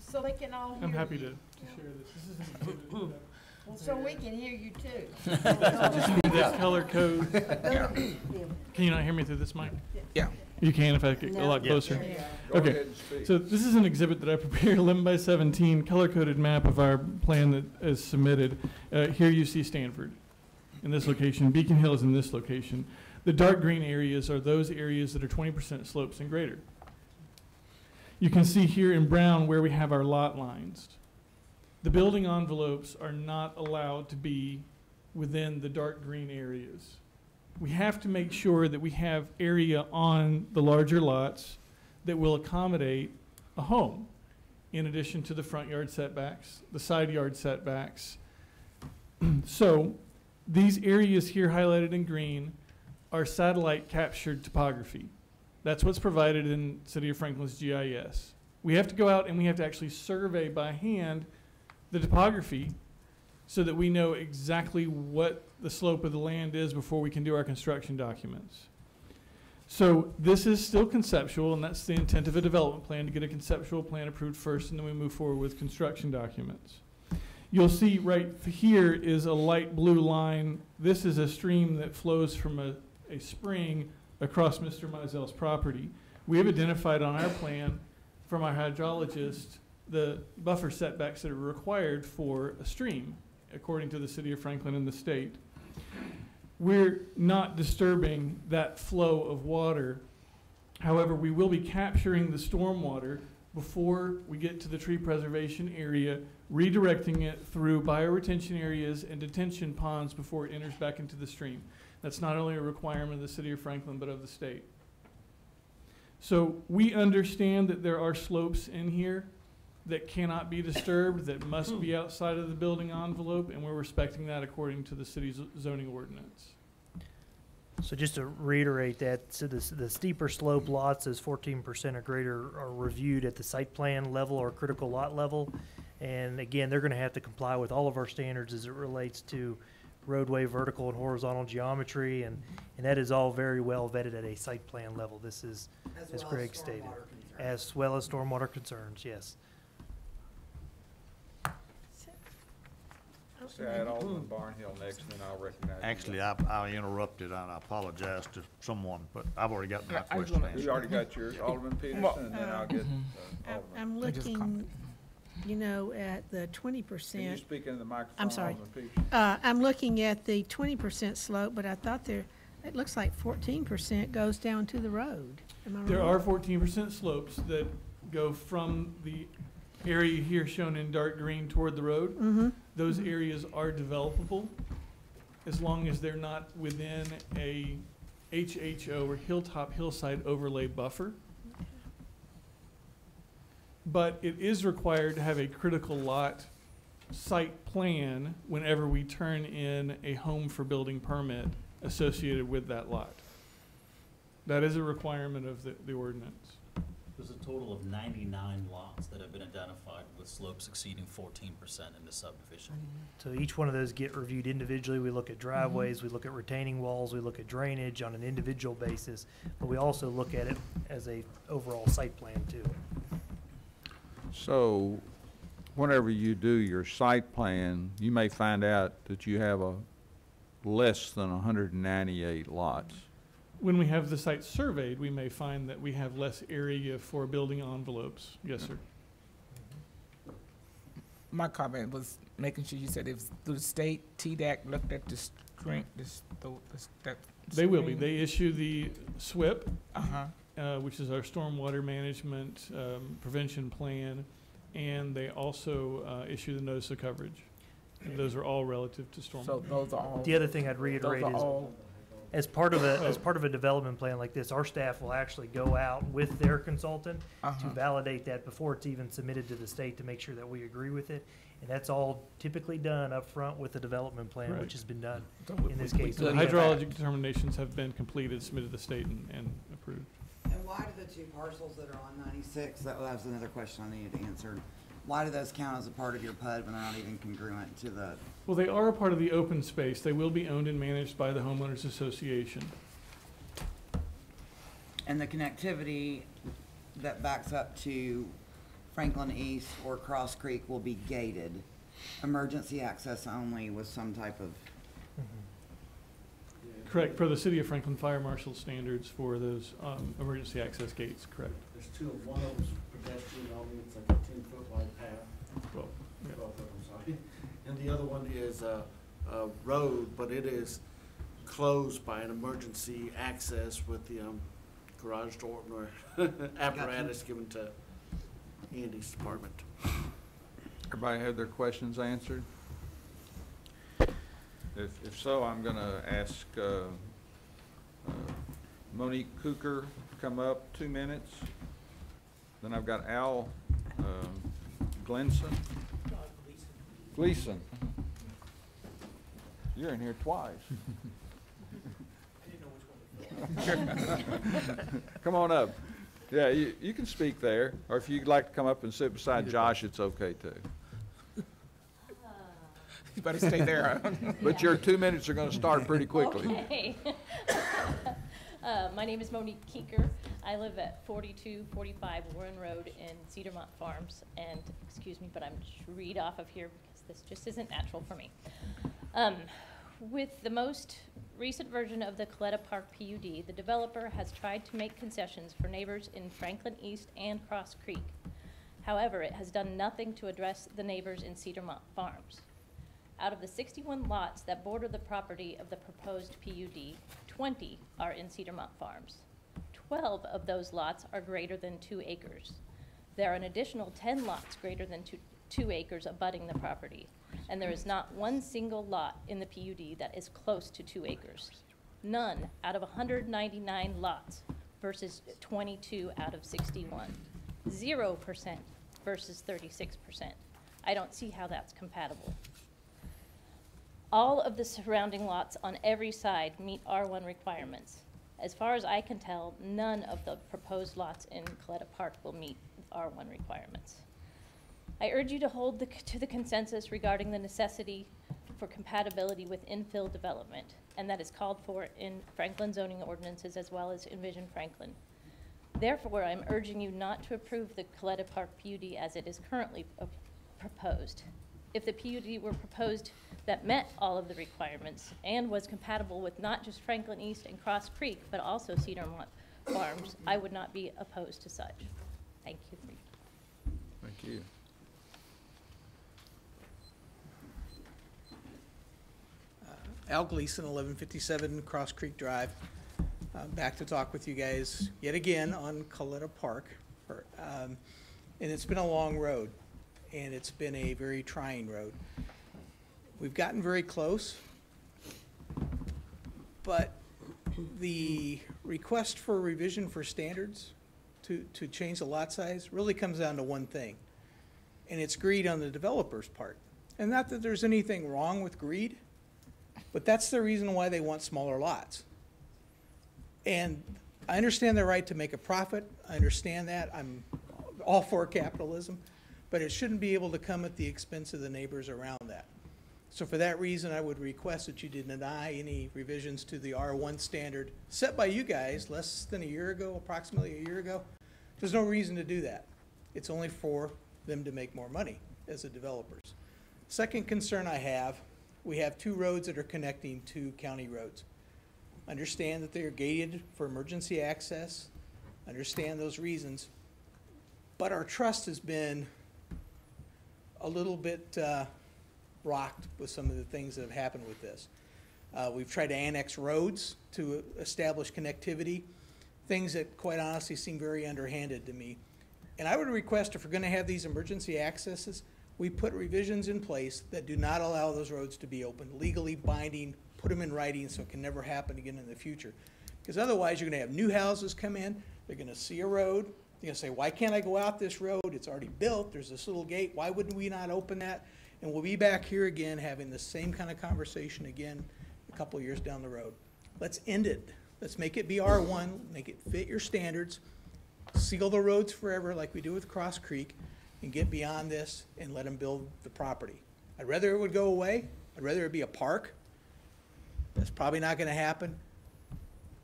So they can all hear I'm happy you. to share this. This is an exhibit. Well, so we can hear you too. Just need this color code. Can you not hear me through this mic? Yeah. You can if I get a lot Yeah. closer. Go Okay. ahead and speak. So this is an exhibit that I prepared, 11 by 17, color-coded map of our plan that is submitted. Here you see Stanford in this location. Beacon Hill is in this location. The dark green areas are those areas that are 20% slopes and greater. You can see here in brown where we have our lot lines. The building envelopes are not allowed to be within the dark green areas. We have to make sure that we have area on the larger lots that will accommodate a home, in addition to the front yard setbacks, the side yard setbacks. So these areas here highlighted in green are satellite captured topography. That's what's provided in City of Franklin's GIS. We have to go out and we have to actually survey by hand the topography so that we know exactly what the slope of the land is before we can do our construction documents. So this is still conceptual, and that's the intent of a development plan, to get a conceptual plan approved first, and then we move forward with construction documents. You'll see right here is a light blue line. This is a stream that flows from a spring across Mr. Meisel's property. We have identified on our plan from our hydrologist the buffer setbacks that are required for a stream, according to the City of Franklin and the state. We're not disturbing that flow of water. However, we will be capturing the stormwater before we get to the tree preservation area, redirecting it through bioretention areas and detention ponds before it enters back into the stream. That's not only a requirement of the City of Franklin, but of the state. So we understand that there are slopes in here that cannot be disturbed, that must be outside of the building envelope, and we're respecting that according to the city's zoning ordinance. So just to reiterate that, so the steeper slope lots, as 14% or greater, are reviewed at the site plan level or critical lot level. And again, they're gonna have to comply with all of our standards as it relates to roadway vertical and horizontal geometry, and that is all very well vetted at a site plan level. This is, as Craig stated, as well as stormwater concerns, yes. So I had Alderman Barnhill next, and then I'll recognize you. Actually, I interrupted, and I apologize to someone, but I've already got my I was question gonna- You answered. already got yours, Alderman Peterson, and then I'll get Alderman. I'm I just looking, commented. you know, at the Can you 20%. speak into the microphone, I'm sorry. Alderman Peterson? I'm looking at the 20% slope, but I thought it looks like 14% goes down to the road. Am I wrong? There are 14% slopes that go from the area here shown in dark green toward the road. Mm-hmm. Those areas are developable as long as they're not within a HHO or hillside overlay buffer. But it is required to have a critical lot site plan whenever we turn in a home for building permit associated with that lot. That is a requirement of the ordinance. There's a total of 99 lots that have been identified with slopes exceeding 14% in the subdivision. So each one of those get reviewed individually. We look at driveways, we look at retaining walls, we look at drainage on an individual basis, but we also look at it as a overall site plan too. So, whenever you do your site plan, you may find out that you have a less than 198 lots. When we have the site surveyed, we may find that we have less area for building envelopes. Yes, sir. My comment was making sure you said it was through the state, TDAC looked at the string, that. They will be. stream? They issue the SWIP, Uh-huh. which is our stormwater management prevention plan, and they also issue the notice of coverage. And those are all relative to stormwater. So those are all. The other thing I'd Those reiterate are is, all. as part of a development plan like this, our staff will actually go out with their consultant to Uh-huh. validate that before it's even submitted to the state to make sure that we agree with it. And that's all typically done up front with the development plan, Right. which has been done So in this case. The hydrologic determinations have been completed, submitted to the state, and approved. And why do the two parcels that are on 96, that was another question I needed to answer. Why do those count as a part of your PUD when they're not even congruent to the, Well, they are a part of the open space. They will be owned and managed by the homeowners association. and the connectivity that backs up to Franklin East or Cross Creek will be gated? Emergency access only with some type of, Correct, per the City of Franklin Fire Marshal standards for those emergency access gates, correct. There's two, one of them's pedestrian only, it's like a 10-foot wide path. Well, yeah. 12 foot, I'm sorry. And the other one is a road, but it is closed by an emergency access with the garage door or apparatus given to Andy's department. Everybody had their questions answered? If so, I'm gonna ask Monique Cooker to come up, 2 minutes. Then I've got Al Gleason. You're in here twice. Come on up. Yeah, you can speak there, or if you'd like to come up and sit beside Josh, it's okay too. You better stay there. But your 2 minutes are gonna start pretty quickly. Okay. My name is Monique Keeker. I live at 4245 Warren Road in Cedarmont Farms. And, excuse me, but I'm just read off of here because this just isn't natural for me. With the most recent version of the Coletta Park PUD, the developer has tried to make concessions for neighbors in Franklin East and Cross Creek. However, it has done nothing to address the neighbors in Cedarmont Farms. Out of the 61 lots that border the property of the proposed PUD, 20 are in Cedarmont Farms. 12 of those lots are greater than 2 acres. There are an additional 10 lots greater than 2 acres abutting the property, and there is not one single lot in the PUD that is close to 2 acres. None out of 199 lots versus 22 out of 61. 0% versus 36%. I don't see how that's compatible. All of the surrounding lots on every side meet R1 requirements. As far as I can tell, none of the proposed lots in Coletta Park will meet R1 requirements. I urge you to hold to the consensus regarding the necessity for compatibility with infill development, and that is called for in Franklin zoning ordinances as well as Envision Franklin. Therefore, I'm urging you not to approve the Coletta Park PUD as it is currently proposed. If the PUD were proposed that met all of the requirements and was compatible with not just Franklin East and Cross Creek, but also Cedarmont Farms, I would not be opposed to such. Thank you. Thank you. Al Gleason, 1157 Cross Creek Drive. Back to talk with you guys yet again on Coletta Park. And it's been a long road, and it's been a very trying road. We've gotten very close, but the request for revision for standards to change the lot size really comes down to one thing, and it's greed on the developer's part. And not that there's anything wrong with greed, but that's the reason why they want smaller lots. And I understand their right to make a profit. I understand that. I'm all for capitalism, but it shouldn't be able to come at the expense of the neighbors around that. So for that reason, I would request that you deny any revisions to the R1 standard set by you guys less than a year ago, approximately a year ago. There's no reason to do that. It's only for them to make more money as the developers. Second concern I have, we have 2 roads that are connecting 2 county roads. Understand that they are gated for emergency access, understand those reasons, but our trust has been a little bit rocked with some of the things that have happened with this. We've tried to annex roads to establish connectivity, things that quite honestly seem very underhanded to me. And I would request, if we're gonna have these emergency accesses, we put revisions in place that do not allow those roads to be open, legally binding, put them in writing so it can never happen again in the future. Because otherwise, you're gonna have new houses come in, they're gonna see a road, they're gonna say, why can't I go out this road? It's already built, there's this little gate, why wouldn't we not open that? And we'll be back here again, having the same kind of conversation again a couple of years down the road. Let's end it. Let's make it be R1, make it fit your standards, seal the roads forever like we do with Cross Creek, and get beyond this and let them build the property. I'd rather it would go away. I'd rather it be a park. That's probably not gonna happen.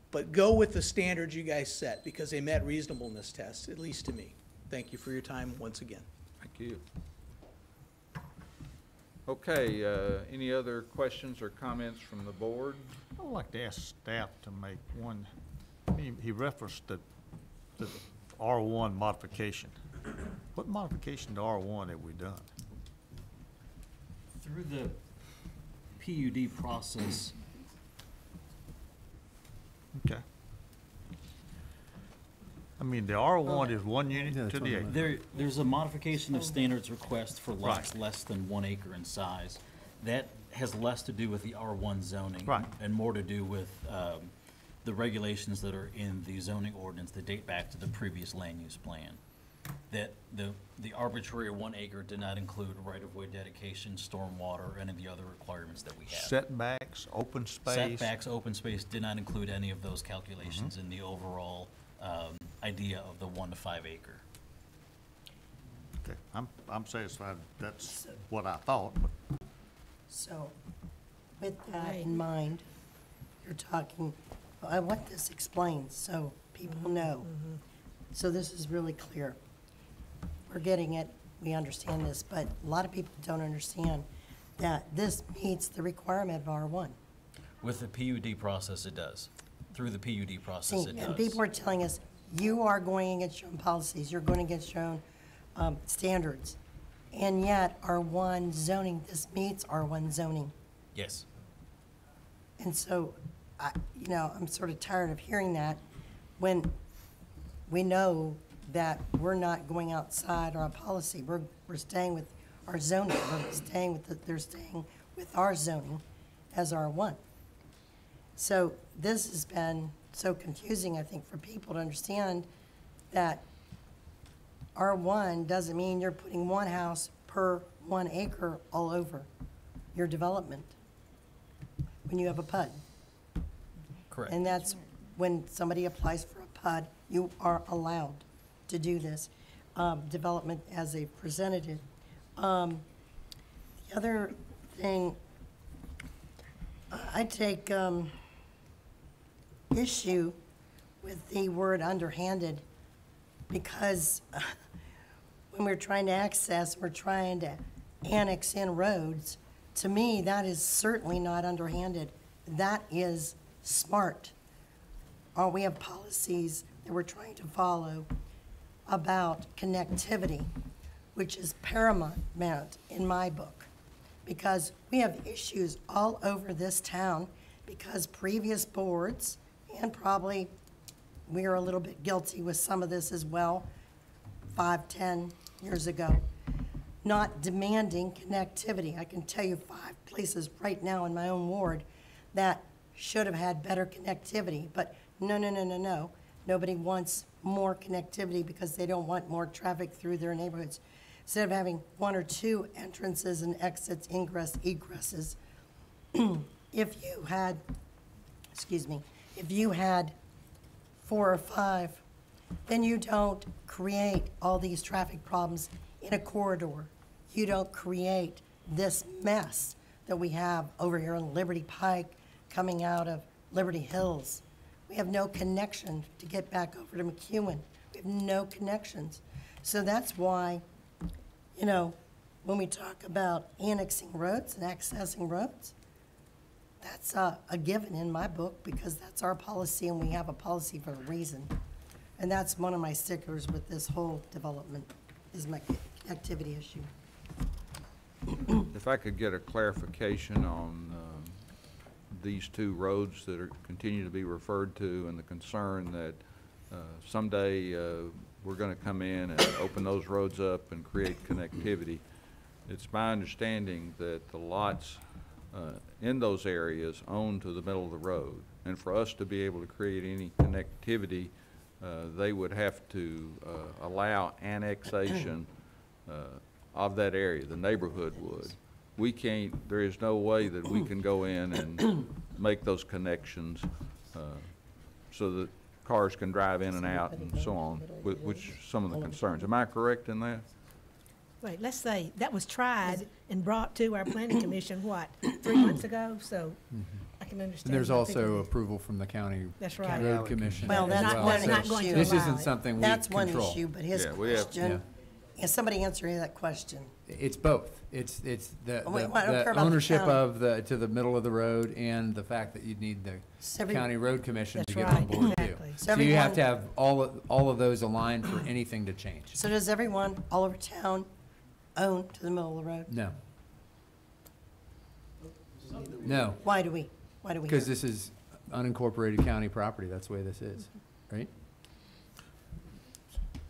But go with the standards you guys set, because they met reasonableness tests, at least to me. Thank you for your time once again. Thank you. Okay, any other questions or comments from the board? I would like to ask staff to make one, he referenced the R1 modification. What modification to R1 have we done? Through the PUD process, Okay. I mean, the R1 is 1 unit to the acre. there's a modification of standards request for lots less than 1 acre in size. That has less to do with the R1 zoning. Right. And more to do with the regulations that are in the zoning ordinance that date back to the previous land use plan. That the arbitrary 1 acre did not include right-of-way dedication, stormwater, any of the other requirements that we have. Setbacks, open space. Setbacks, open space did not include any of those calculations in the overall idea of the 1 to 5 acre. Okay, I'm satisfied. That's what I thought, but So, with that in mind, you're talking, I want this explained so people know. So this is really clear. We're getting it, we understand this, but a lot of people don't understand that this meets the requirement of R1. With the PUD process, it does. Through the PUD process, See, it and does. people are telling us, you are going against your own policies, you're going against your own standards. And yet, R1 zoning, this meets R1 zoning. Yes. And so, I'm sort of tired of hearing that when we know that we're not going outside our policy. We're staying with our zoning. They're staying with our zoning as R1. So this has been so confusing, I think, for people to understand that R1 doesn't mean you're putting one house per 1 acre all over your development when you have a PUD. Correct. And that's when somebody applies for a PUD, you are allowed to do this, development as they presented it. The other thing, I take issue with the word underhanded, because when we're trying to access, we're trying to annex in roads, to me, that is certainly not underhanded. That is smart. Or we have policies that we're trying to follow about connectivity, which is paramount in my book, because we have issues all over this town because previous boards, and probably we are a little bit guilty with some of this as well, 5, 10 years ago, not demanding connectivity. I can tell you 5 places right now in my own ward that should have had better connectivity, but no. Nobody wants more connectivity because they don't want more traffic through their neighborhoods. Instead of having 1 or 2 entrances and exits, ingress, egresses, if you had 4 or 5, then you don't create all these traffic problems in a corridor. You don't create this mess that we have over here on Liberty Pike coming out of Liberty Hills. We have no connection to get back over to McEwen. We have no connections. So that's why, when we talk about annexing roads and accessing roads, that's a given in my book, because that's our policy, and we have a policy for a reason. And that's one of my stickers with this whole development, is my connectivity issue. If I could get a clarification on these two roads that are, continue to be referred to, and the concern that someday we're gonna come in and open those roads up and create connectivity. It's my understanding that the lots in those areas own to the middle of the road. And for us to be able to create any connectivity, they would have to allow annexation of that area, the neighborhood would. We can't, there is no way that we can go in and make those connections so that cars can drive in and out and so on, which some of the concerns. Am I correct in that? Wait, let's say that was tried and brought to our planning commission, what, 3 months ago? So I can understand. And there's why also people- approval from the county That's right. road commission. Well, as that's well. one So not going to issue. This allow isn't it. something we That's one control. issue, but his Yeah, we have- question, can somebody answer that question? It's both. It's the Oh, wait, I don't care the about the ownership county. of the, to the middle of the road, and the fact that you'd need the So every- county road commission to That's get on right, board too. exactly. So So you have everyone- to have all of those aligned for anything to change. So does everyone all over town own to the middle of the road? No. No, Why do we? because this is unincorporated county property. That's the way this is, right?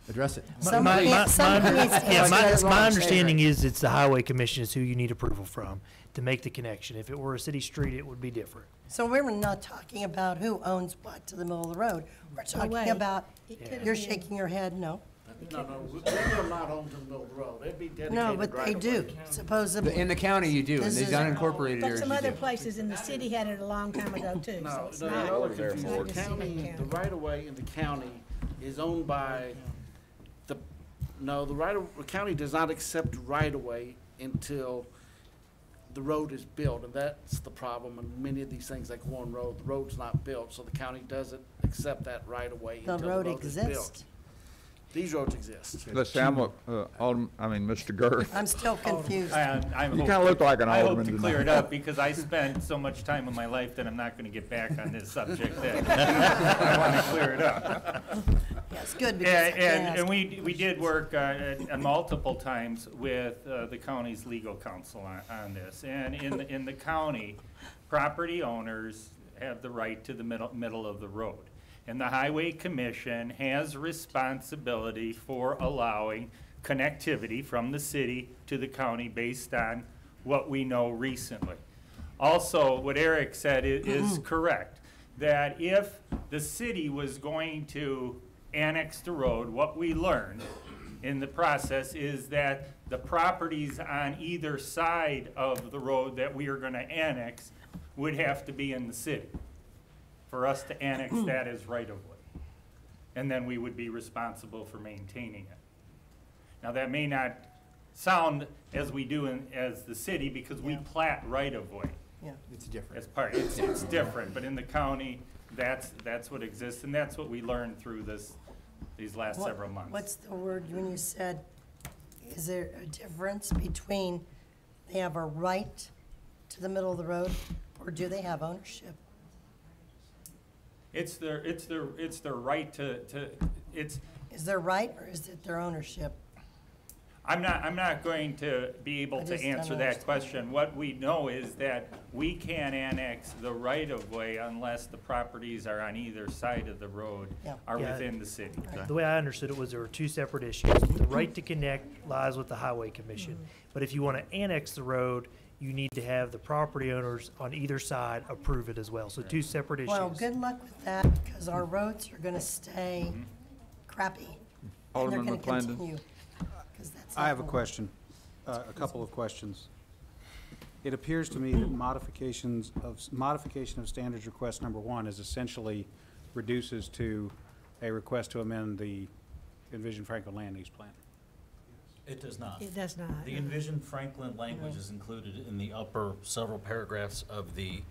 Address it. Somebody needs to answer Yeah, that. my understanding is it's the highway commission is who you need approval from to make the connection. If it were a city street, it would be different. So we're not talking about who owns what to the middle of the road. We're talking wait. about, It could have you're been- shaking your head, no. No, they will not own to the middle of the road. They'd be dedicated No, but they right do, away. supposedly. In the county, you do. In This these is- unincorporated But areas, some you other do. places in the city had it a long time ago too, so No, it's no, not. no, it's not the just in county, the county. right of way in the county is owned by the county does not accept right of way until the road is built, and that's the problem. And many of these things like Warren Road, the road's not built, so the county doesn't accept that right of way The until road the road is built. exists. These roads exist. Let's see, I'm Mr. Gurr. I'm still confused. You kinda look like an I hope alderman to clear it tonight. up, because I spent so much time in my life that I'm not gonna get back on this subject. That I wanna clear it up. Yes, good, because I can't ask. And we did work multiple times with the county's legal counsel on this. And in the county, property owners have the right to the middle of the road. And the Highway Commission has responsibility for allowing connectivity from the city to the county based on what we know recently. Also, what Eric said is correct, that if the city was going to annex the road, what we learned in the process is that the properties on either side of the road that we are gonna annex would have to be in the city for us to annex that as right-of-way. And then we would be responsible for maintaining it. Now, that may not sound as we do as the city, because we plat right-of-way. Yeah. It's different. As part, it's different, but in the county, that's what exists, and that's what we learned through these last What- several months. What's the word when you said, is there a difference between they have a right to the middle of the road, or do they have ownership? It's their right to, it's, Is there right, or is it their ownership? I'm not going to be able I to just don't answer that understand. question. What we know is that we can't annex the right-of-way unless the properties are on either side of the road, Yeah. are Yeah. within the city. The way I understood it was there were two separate issues. The right to connect lies with the highway commission. But if you want to annex the road, you need to have the property owners on either side approve it as well. So two separate issues. Well, good luck with that, because our roads are gonna stay crappy. And they're Alderman gonna McClendon. continue, 'cause that's I have a not- question, a couple of questions. It appears to me that modification of standards request number one is essentially reduces to a request to amend the Envision Franklin Land Use Plan. It does not. It does not. The Envision Franklin language is included in the upper several paragraphs of the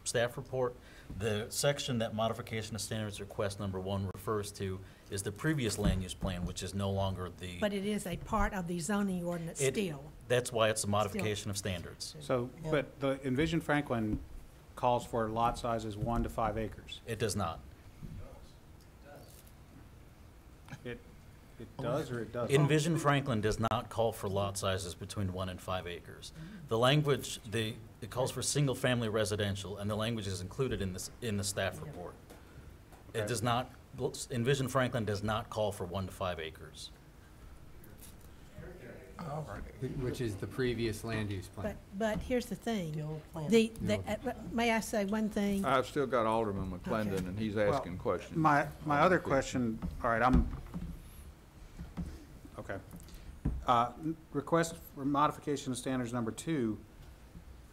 staff report. The section that modification of standards request number one refers to is the previous land use plan, which is no longer the. But it is a part of the zoning ordinance It- still. That's why it's a modification of standards. So, but the Envision Franklin calls for lot sizes 1 to 5 acres. It does not. It It does or it doesn't? Envision Franklin does not call for lot sizes between 1 and 5 acres. The language, it calls for single-family residential, and the language is included in the staff report. It does not, Envision Franklin does not call for 1 to 5 acres. Which is the previous land use plan. But here's the thing. The old plan. May I say one thing? I've still got Alderman McClendon, and he's asking questions. My other question, all right, okay. Request for modification of standards number 2,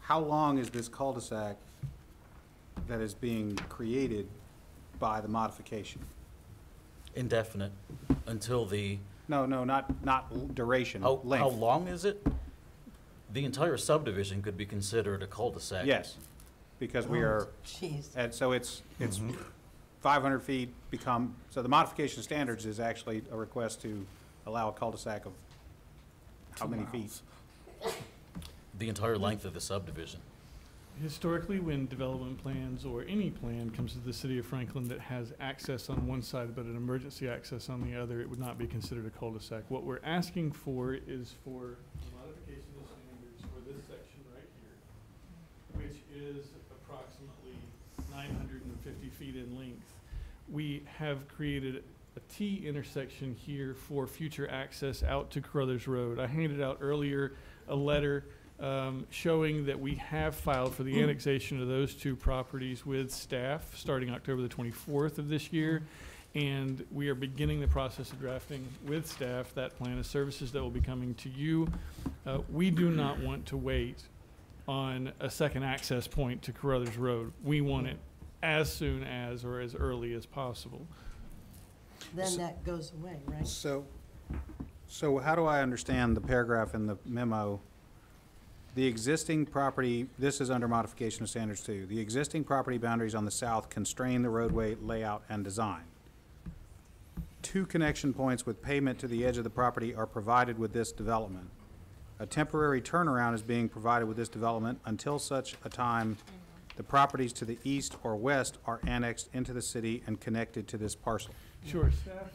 how long is this cul-de-sac that is being created by the modification? Indefinite, until the... No, not duration, How length. long is it? The entire subdivision could be considered a cul-de-sac. Yes, because we are, Jeez. and so it's 500 feet so the modification standards is actually a request to allow a cul-de-sac of how many feet? The entire length of the subdivision. Historically, when development plans or any plan comes to the city of Franklin that has access on one side but an emergency access on the other, it would not be considered a cul-de-sac. What we're asking for is for a modification of standards for this section right here, which is approximately 950 feet in length. We have created a T intersection here for future access out to Carruthers Road. I handed out earlier a letter showing that we have filed for the annexation of those 2 properties with staff starting October the 24th of this year. And we are beginning the process of drafting with staff that plan of services that will be coming to you. We do not want to wait on a second access point to Carruthers Road. We want it as soon as or as early as possible. Then that goes away, right? So how do I understand the paragraph in the memo? The existing property, this is under modification of standards 2. The existing property boundaries on the south constrain the roadway layout and design. 2 connection points with pavement to the edge of the property are provided with this development. A temporary turnaround is being provided with this development until such a time the properties to the east or west are annexed into the city and connected to this parcel. Sure, staff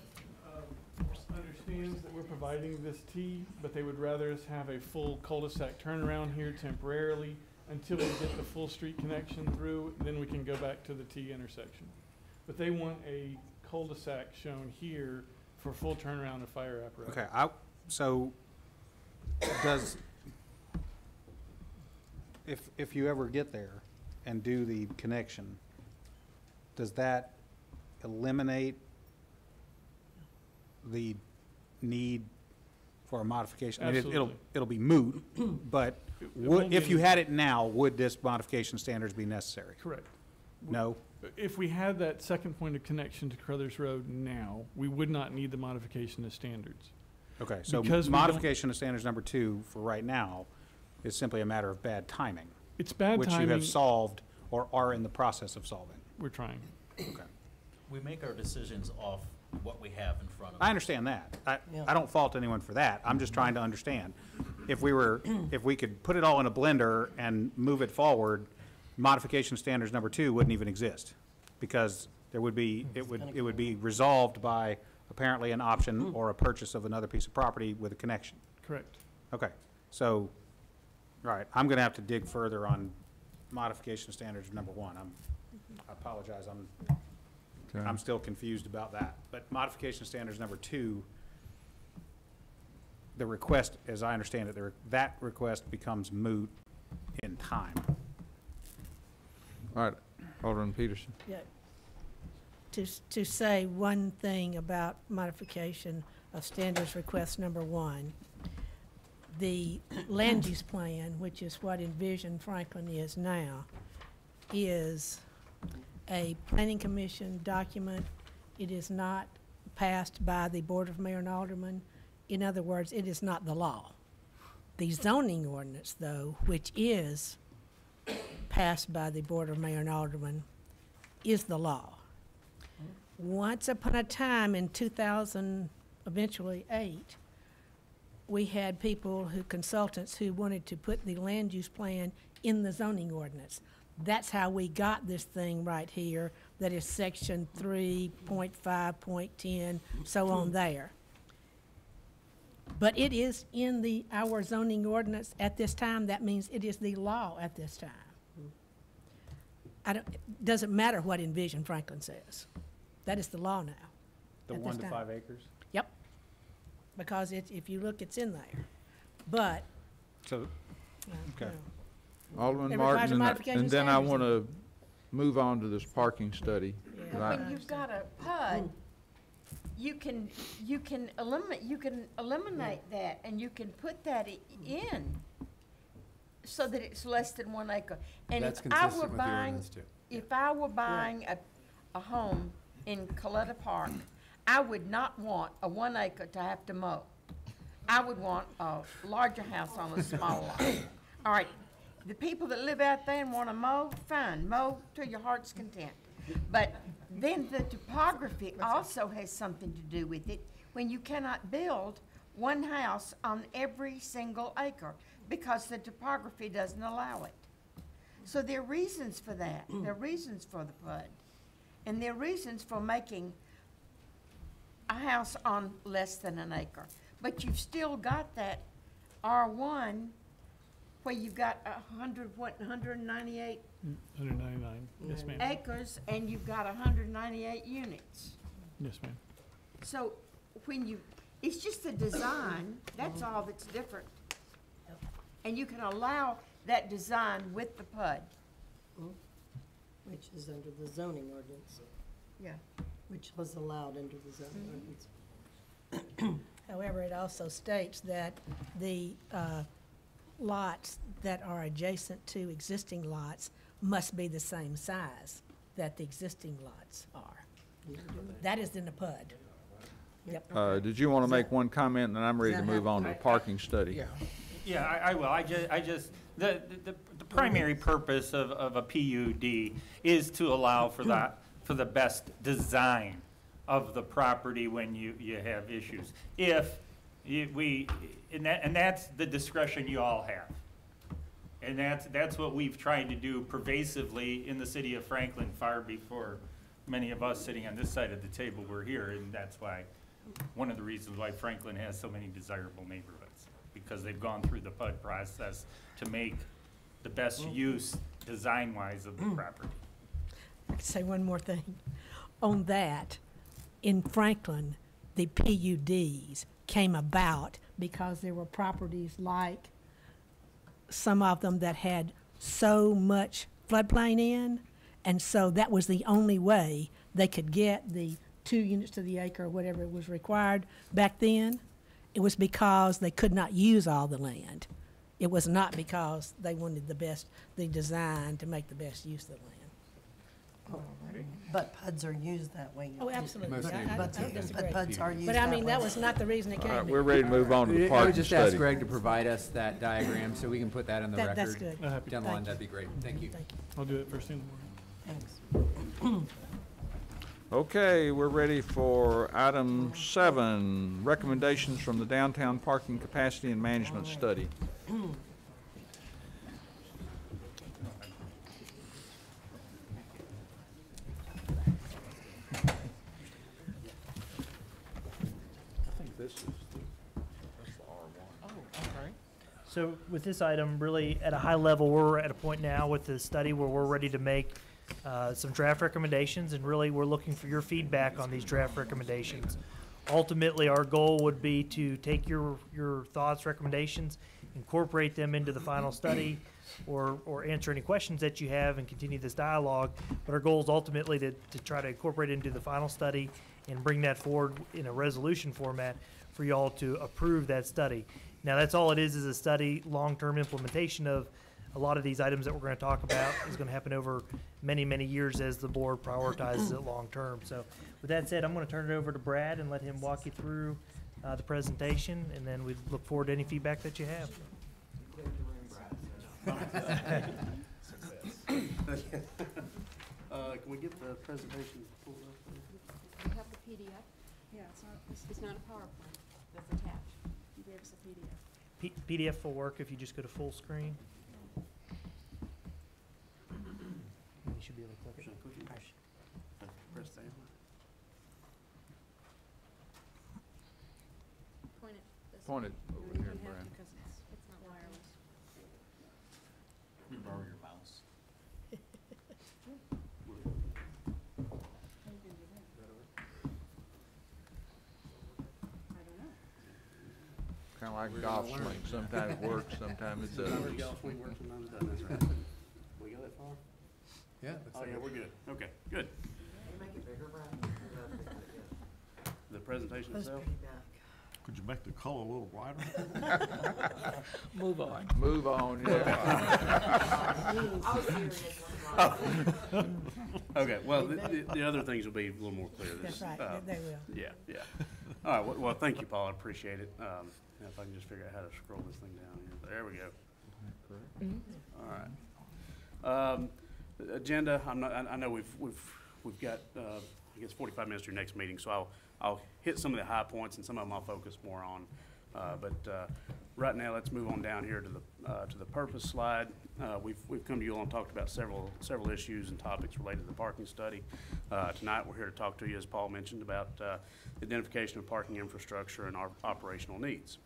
understands that we're providing this T, but they would rather us have a full cul-de-sac turnaround here temporarily until we get the full street connection through, then we can go back to the T intersection. But they want a cul-de-sac shown here for full turnaround of fire apparatus. Okay, so if you ever get there and do the connection, does that eliminate the need for a modification? I mean, Absolutely. it'll be moot, but if you had it now, would this modification standards be necessary? Correct. No? If we had that second point of connection to Carruthers Road now, we would not need the modification of standards. Okay, so Because we modification of standards number 2 for right now is simply a matter of bad timing. It's bad which you timing. have solved or are in the process of solving. We're trying. Okay. We make our decisions off what we have in front of us. I understand that. I don't fault anyone for that. I'm just trying to understand. If we could put it all in a blender and move it forward, modification standards number 2 wouldn't even exist, because it would be resolved by apparently an option or a purchase of another piece of property with a connection. Correct. Okay, so, all right, I'm gonna have to dig further on modification standards number 1. I apologize, I'm still confused about that. But modification standards number 2, the request, as I understand it, that request becomes moot in time. All right, Alderman Peterson. Yeah. To say one thing about modification of standards request number 1, the land use plan, which is what Envision Franklin is now, is a planning commission document. It is not passed by the Board of Mayor and Aldermen. In other words, it is not the law. The zoning ordinance, though, which is passed by the Board of Mayor and Aldermen, is the law. Once upon a time in 2000, eventually 8, we had consultants who wanted to put the land use plan in the zoning ordinance. That's how we got this thing right here, that is section 3.5.10, so on there. But it is in our zoning ordinance at this time. That means it is the law at this time. It doesn't matter what Envision Franklin says. That is the law now. The at 1 this to time. 5 acres? Yep. Because if you look, it's in there. But, So, okay. Alderman It requires Martin, a modification and then I standards. want to move on to this parking study. 'cause I- When you've got a PUD, you can eliminate that, and you can put that in so that it's less than 1 acre. And That's if I were consistent with the buying, ordinance too. if I were buying a home in Coletta Park, I would not want a 1 acre to have to mow. I would want a larger house on a small lot. All right, the people that live out there and want to mow, fine, mow to your heart's content. But then the topography also has something to do with it when you cannot build one house on every single acre because the topography doesn't allow it. So there are reasons for that. There are reasons for the PUD. And there are reasons for making a house on less than an acre. But you've still got that R1 where you've got 198 199, yes, ma'am. acres and you've got 198 units. Yes, ma'am. So it's just the design, that's all that's different. And you can allow that design with the PUD. Which is under the zoning ordinance, Yeah. which was allowed under the zoning ordinance. however, it also states that the lots that are adjacent to existing lots must be the same size that the existing lots are. That is in the PUD. Yep. Did you want to make one comment, and then I'm ready to move on to the parking study? Yeah, I will. The primary purpose of a PUD is to allow for the best design of the property when you have issues. And that's the discretion you all have. And that's what we've tried to do pervasively in the city of Franklin far before many of us sitting on this side of the table were here, and that's why, one of the reasons why Franklin has so many desirable neighborhoods, because they've gone through the PUD process to make the best use design-wise of the property. I could say one more thing. On that, in Franklin, the PUDs came about because there were properties like some of them that had so much floodplain in, and so that was the only way they could get the 2 units to the acre or whatever was required back then. It was because they could not use all the land. It was not because they wanted the design to make the best use of the land. But PUDs are used that way. Oh, absolutely. Most I But don't disagree. PUDs are used But I that mean, that way. was not the reason it All came. right, we're ready to move on to the I parking would just ask study. Greg to provide us that diagram so we can put that in the record. That's good. I'm happy. Down the Thank line, you. that'd be great. Thank you. Thank you. I'll do it first thing in the morning. Thanks. Okay, we're ready for item 7, recommendations from the Downtown Parking Capacity and Management Study. I think this is that's the R1. So with this item, really at a high level, we're at a point now with the study where we're ready to make some draft recommendations, and really we're looking for your feedback on these draft recommendations. Ultimately, our goal would be to take your thoughts, recommendations, incorporate them into the final study, or answer any questions that you have and continue this dialogue. But our goal is ultimately to try to incorporate it into the final study and bring that forward in a resolution format for y'all to approve that study. Now, that's all it is a study. Long-term implementation of a lot of these items that we're going to talk about is going to happen over many, many years as the board prioritizes it long-term. So with that said, I'm going to turn it over to Brad and let him walk you through the presentation, and then we look forward to any feedback that you have. Can we get the presentation pulled up? You have the PDF? Yeah, it's not a PowerPoint that's attached. You gave us a PDF. PDF will work if you just go to full screen. You should be able to click it. Press that. Point it this Point it over You here, don't have Brad. to 'cause it's not wireless. Let me borrow your mouse. I don't know. Kinda like golf swing, sometimes it works, sometimes it doesn't. Golf swing works, sometimes it doesn't, that's right. We go that far? Yeah. Oh, yeah, we're good. Okay, good. The presentation itself? Could you make the color a little brighter? Move on. Move on, yeah. Okay, well, the other things will be a little more clear. That's right, they will. Yeah, yeah. All right, well, thank you, Paul, I appreciate it. If I can just figure out how to scroll this thing down here. There we go. All right. Agenda, I know we've got, I guess 45 minutes to your next meeting, so I'll hit some of the high points and some of them I'll focus more on. But right now, let's move on down here to the purpose slide. We've come to you all and talked about several issues and topics related to the parking study. Tonight, we're here to talk to you, as Paul mentioned, about the identification of parking infrastructure and our operational needs.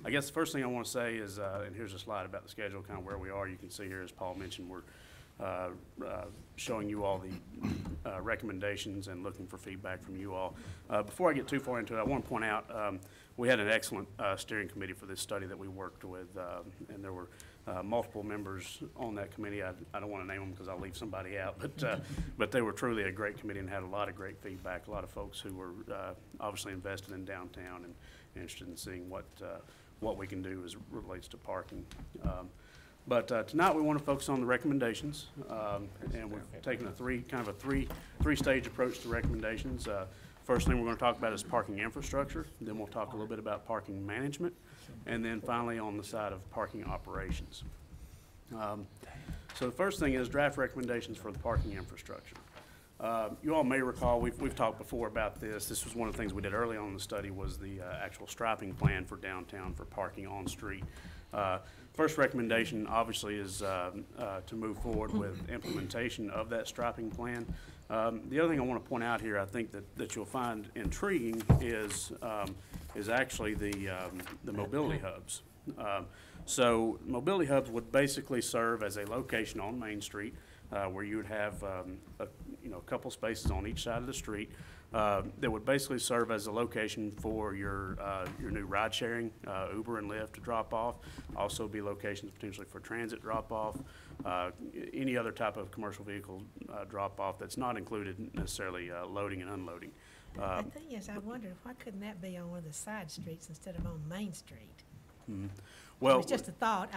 I guess the first thing I want to say is, and here's a slide about the schedule, kind of where we are. You can see here, as Paul mentioned, we're showing you all the recommendations and looking for feedback from you all. Before I get too far into it, I want to point out we had an excellent steering committee for this study that we worked with, and there were multiple members on that committee. I don't want to name them because I'll leave somebody out, but they were truly a great committee and had a lot of great feedback. A lot of folks who were obviously invested in downtown and interested in seeing what we can do as it relates to parking. But tonight we want to focus on the recommendations, and we're taking a three-stage approach to recommendations. First thing we're going to talk about is parking infrastructure. Then we'll talk a little bit about parking management, and then finally on the side of parking operations. So the first thing is draft recommendations for the parking infrastructure. You all may recall, we've talked before about this. This was one of the things we did early on in the study was the actual striping plan for downtown for parking on street. First recommendation obviously is to move forward with implementation of that striping plan. The other thing I want to point out here, I think that you'll find intriguing is actually the mobility hubs. So mobility hubs would basically serve as a location on Main Street where you would have a couple spaces on each side of the street that would basically serve as a location for your new ride sharing, Uber and Lyft to drop off. Also be locations potentially for transit drop off, any other type of commercial vehicle drop off that's not included necessarily loading and unloading. The thing is, I wondered, why couldn't that be on one of the side streets instead of on Main Street? Well, It's just a thought,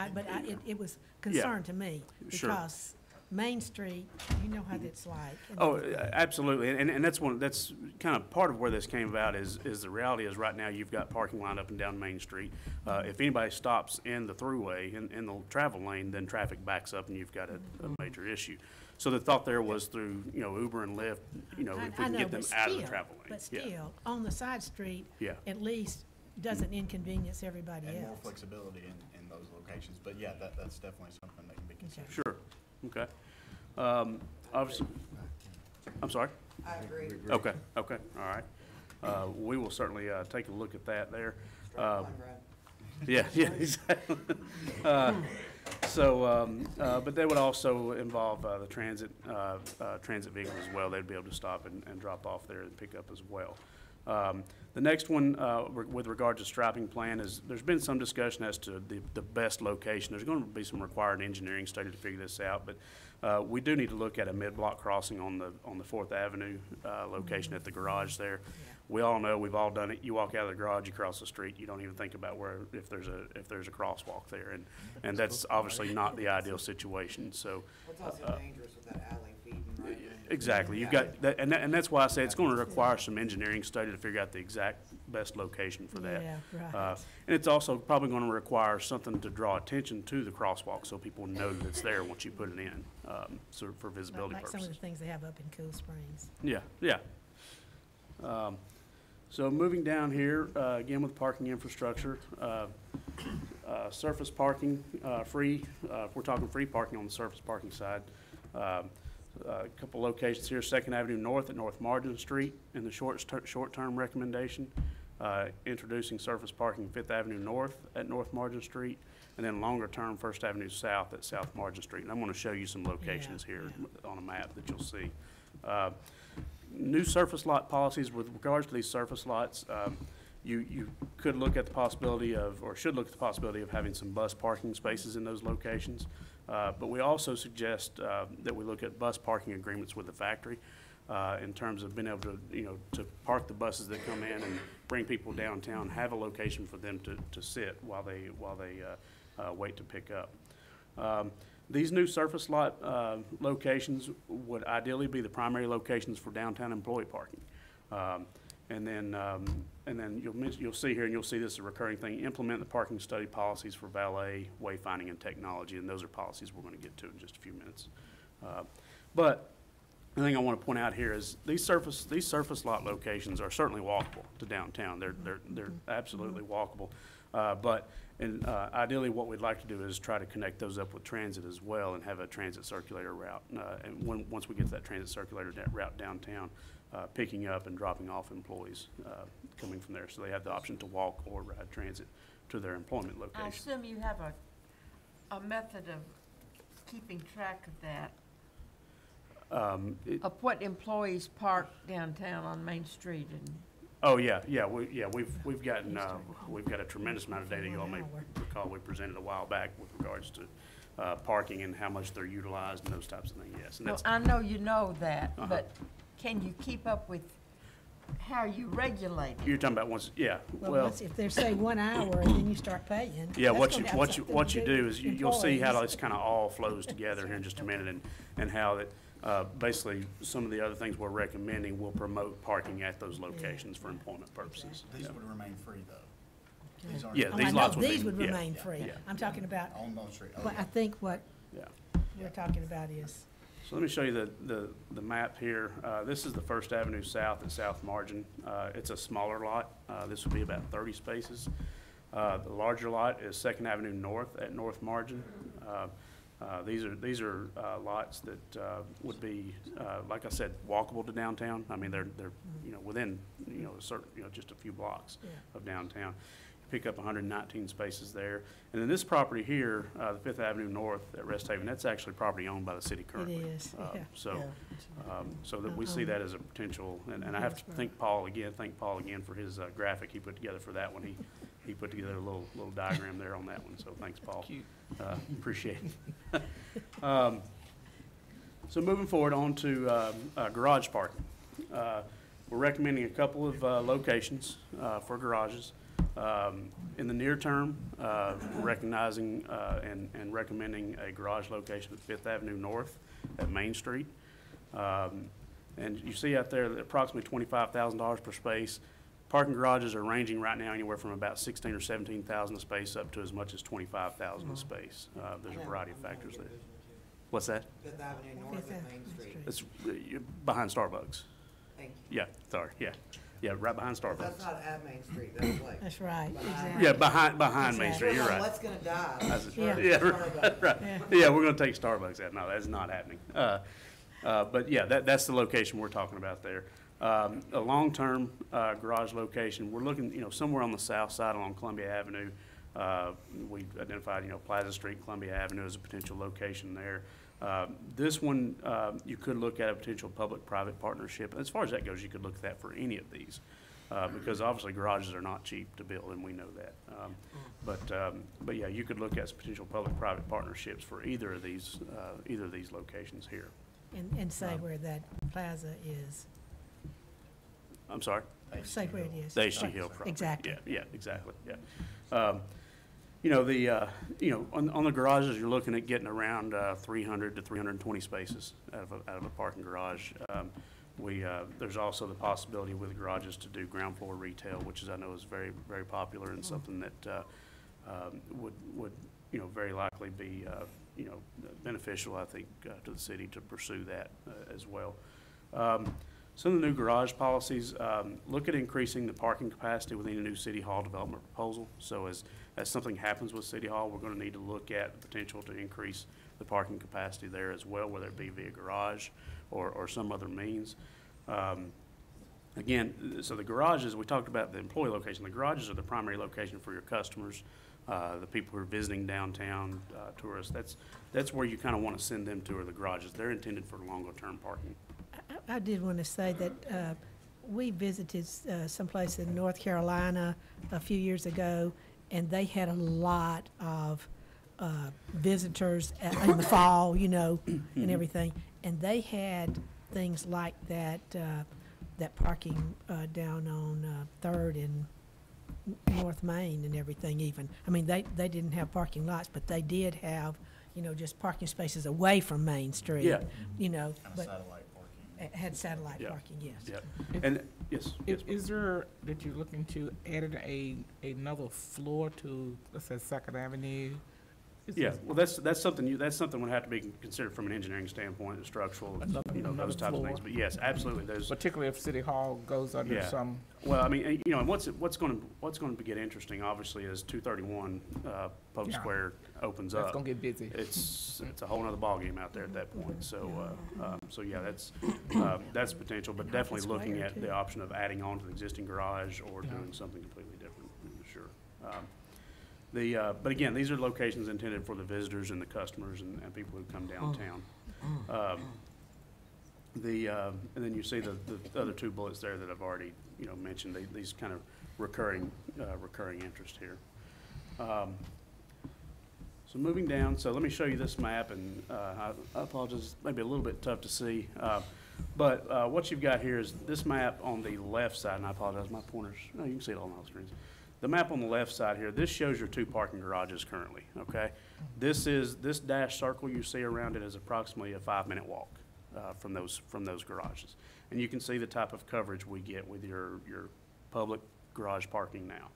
it was concern to me. Sure. Because Main Street, you know how that's like. Oh, absolutely, and that's kind of part of where this came about is the reality is right now you've got parking lined up and down Main Street. If anybody stops in the throughway, in the travel lane, then traffic backs up and you've got a major issue. So the thought there was through, Uber and Lyft, if we can get them out of the travel lane. But still, on the side street, Yeah. at least doesn't inconvenience everybody else. And more flexibility in those locations, but yeah, that's definitely something that can be considered. Sure, okay. Obviously, I'm sorry? I agree. Okay, all right. We will certainly take a look at that there. Yeah, exactly. But they would also involve the transit vehicles as well. They'd be able to stop and drop off there and pick up as well. The next one, with regard to striping plan, is there's been some discussion as to the best location. There's going to be some required engineering study to figure this out, but we do need to look at a mid-block crossing on the 4th Avenue location at the garage there. We all know, we've all done it. You walk out of the garage, you cross the street, you don't even think about if there's a crosswalk there, and that's obviously not the ideal situation. So It's also dangerous with that alley feeding right in. exactly, you've got that, and that's why I say it's going to require some engineering study to figure out the exact best location for that. Yeah, right. And it's also probably going to require something to draw attention to the crosswalk so people know that it's there once you put it in, so for visibility Like some purposes. of the things they have up in Cool Springs. Yeah. So moving down here, again with parking infrastructure, surface parking, free, if we're talking free parking on the surface parking side. A couple locations here, 2nd Avenue North at North Margin Street in the short-term recommendation. introducing surface parking Fifth Avenue North at North Margin Street, and then longer term First Avenue South at South Margin Street. And I'm going to show you some locations here on a map that you'll see. New surface lot policies with regards to these surface lots. You could look at the possibility of, or should look at the possibility of having some bus parking spaces in those locations. But we also suggest that we look at bus parking agreements with the factory in terms of being able to, to park the buses that come in and bring people downtown, have a location for them to sit while they wait to pick up. These new surface lot locations would ideally be the primary locations for downtown employee parking. And then you'll see here, and you'll see this as a recurring thing, implement the parking study policies for valet, wayfinding, and technology, and those are policies we're going to get to in just a few minutes. But the thing I want to point out here is these surface lot locations are certainly walkable to downtown. They're absolutely walkable. Ideally, what we'd like to do is try to connect those up with transit as well and have a transit circulator route. And once we get to that transit circulator route downtown, picking up and dropping off employees coming from there, so they have the option to walk or ride transit to their employment location. I assume you have a method of keeping track of that, of what employees park downtown on Main Street and. Oh, yeah, we've gotten, we've got a tremendous amount of data. You all may recall we presented a while back with regards to parking and how much they're utilized and those types of things, yes. And Well, that's, I know you know that, but can you keep up with how you regulate it? you're talking about once, Well, if they say 1 hour and then you start paying. yeah, that's what gonna you, have what you, something what to you do do with is you'll see how employees. this kind of all flows together here in just a minute, and how that, basically, some of the other things we're recommending will promote parking at those locations for employment purposes. These Yeah. would remain free, though. These aren't- Yeah, Oh, these I know, lots would be. these would yeah, remain free. yeah. I'm talking about, On Bone Street. Oh, but yeah. I think what Yeah. we're talking about is, So let me show you the map here. This is the First Avenue South at South Margin. It's a smaller lot. This would be about 30 spaces. The larger lot is Second Avenue North at North Margin. These are lots that would be, like I said, walkable to downtown. I mean, they're within a certain just a few blocks of downtown. Pick up 119 spaces there. And then this property here, the Fifth Avenue North at Rest Haven, that's actually property owned by the city currently. is, yeah. So that we see that as a potential, and I have to thank Paul again for his graphic he put together for that one. He put together a little diagram there on that one, so thanks, Paul. Appreciate it. So moving forward on to garage parking. We're recommending a couple of locations for garages. In the near term, we're recognizing and recommending a garage location at Fifth Avenue North at Main Street. And you see out there that approximately $25,000 per space. Parking garages are ranging right now anywhere from about $16,000 or $17,000 a space up to as much as $25,000 a space. There's a variety of factors there. What's that? Fifth Avenue North at Main Street. It's behind Starbucks. Thank you. Yeah, sorry, yeah. Yeah, right behind Starbucks. That's not at Main Street, that's like. that's right, behind- exactly. Yeah, behind Main Street, you're right. What's gonna die? Yeah, right. Yeah, we're gonna take Starbucks out. No, that's not happening. But yeah, that's the location we're talking about there. A long-term garage location, we're looking, somewhere on the south side along Columbia Avenue. We identified, Plaza Street, Columbia Avenue as a potential location there. This one, you could look at a potential public-private partnership. As far as that goes, you could look at that for any of these, because obviously garages are not cheap to build, and we know that. But yeah, you could look at some potential public-private partnerships for either of these locations here. And say where that plaza is. I'm sorry? Say where it is. The H.G. Hill property. Exactly. Yeah, exactly, yeah. On the garages, you're looking at getting around 300 to 320 spaces out of a parking garage. There's also the possibility with garages to do ground floor retail, which I know is very, very popular and something that would very likely be beneficial, I think, to the city to pursue that as well. Some of the new garage policies look at increasing the parking capacity within a new City Hall development proposal. So as something happens with City Hall, we're going to need to look at the potential to increase the parking capacity there as well, whether it be via garage or some other means. Again, so the garages, we talked about the employee location. The garages are the primary location for your customers, the people who are visiting downtown, tourists. That's where you kind of want to send them to, are the garages. They're intended for longer-term parking. I did want to say that we visited someplace in North Carolina a few years ago, and they had a lot of visitors in the fall, you know, and everything. And they had things like that, that parking down on 3rd and North Main and everything even. I mean, they didn't have parking lots, but they did have, you know, just parking spaces away from Main Street. Yeah. You know, Kind of but satellite parking. it had satellite Yeah. parking, yes. Yeah. And, yes. Is there, that you're looking to add another floor to, let's say, Second Avenue? Is Yeah, this- well, that's something would have to be considered from an engineering standpoint, and structural, you know, those types of things. But yes, absolutely, those. Particularly if City Hall goes under Yeah. some. Well, I mean, and, you know, and what's going to get interesting, obviously, as 231 Pope Yeah. Square opens up. That's gonna get busy. It's a whole nother ballgame out there at that point. So, so yeah, that's potential, but definitely looking Square, at too. the option of adding on to the existing garage or doing something completely different, sure. But again, these are locations intended for the visitors and the customers and people who come downtown. And then you see the other two bullets there that I've already, you know, mentioned, these kind of recurring interest here. So moving down, so let me show you this map, and I apologize, it's maybe a little bit tough to see. But what you've got here is this map on the left side, and I apologize, my pointer's, no, you can see it on all the screens. The map on the left side here, this shows your 2 parking garages currently, okay? This dash circle you see around it is approximately a 5-minute walk from those garages. And you can see the type of coverage we get with your public garage parking now.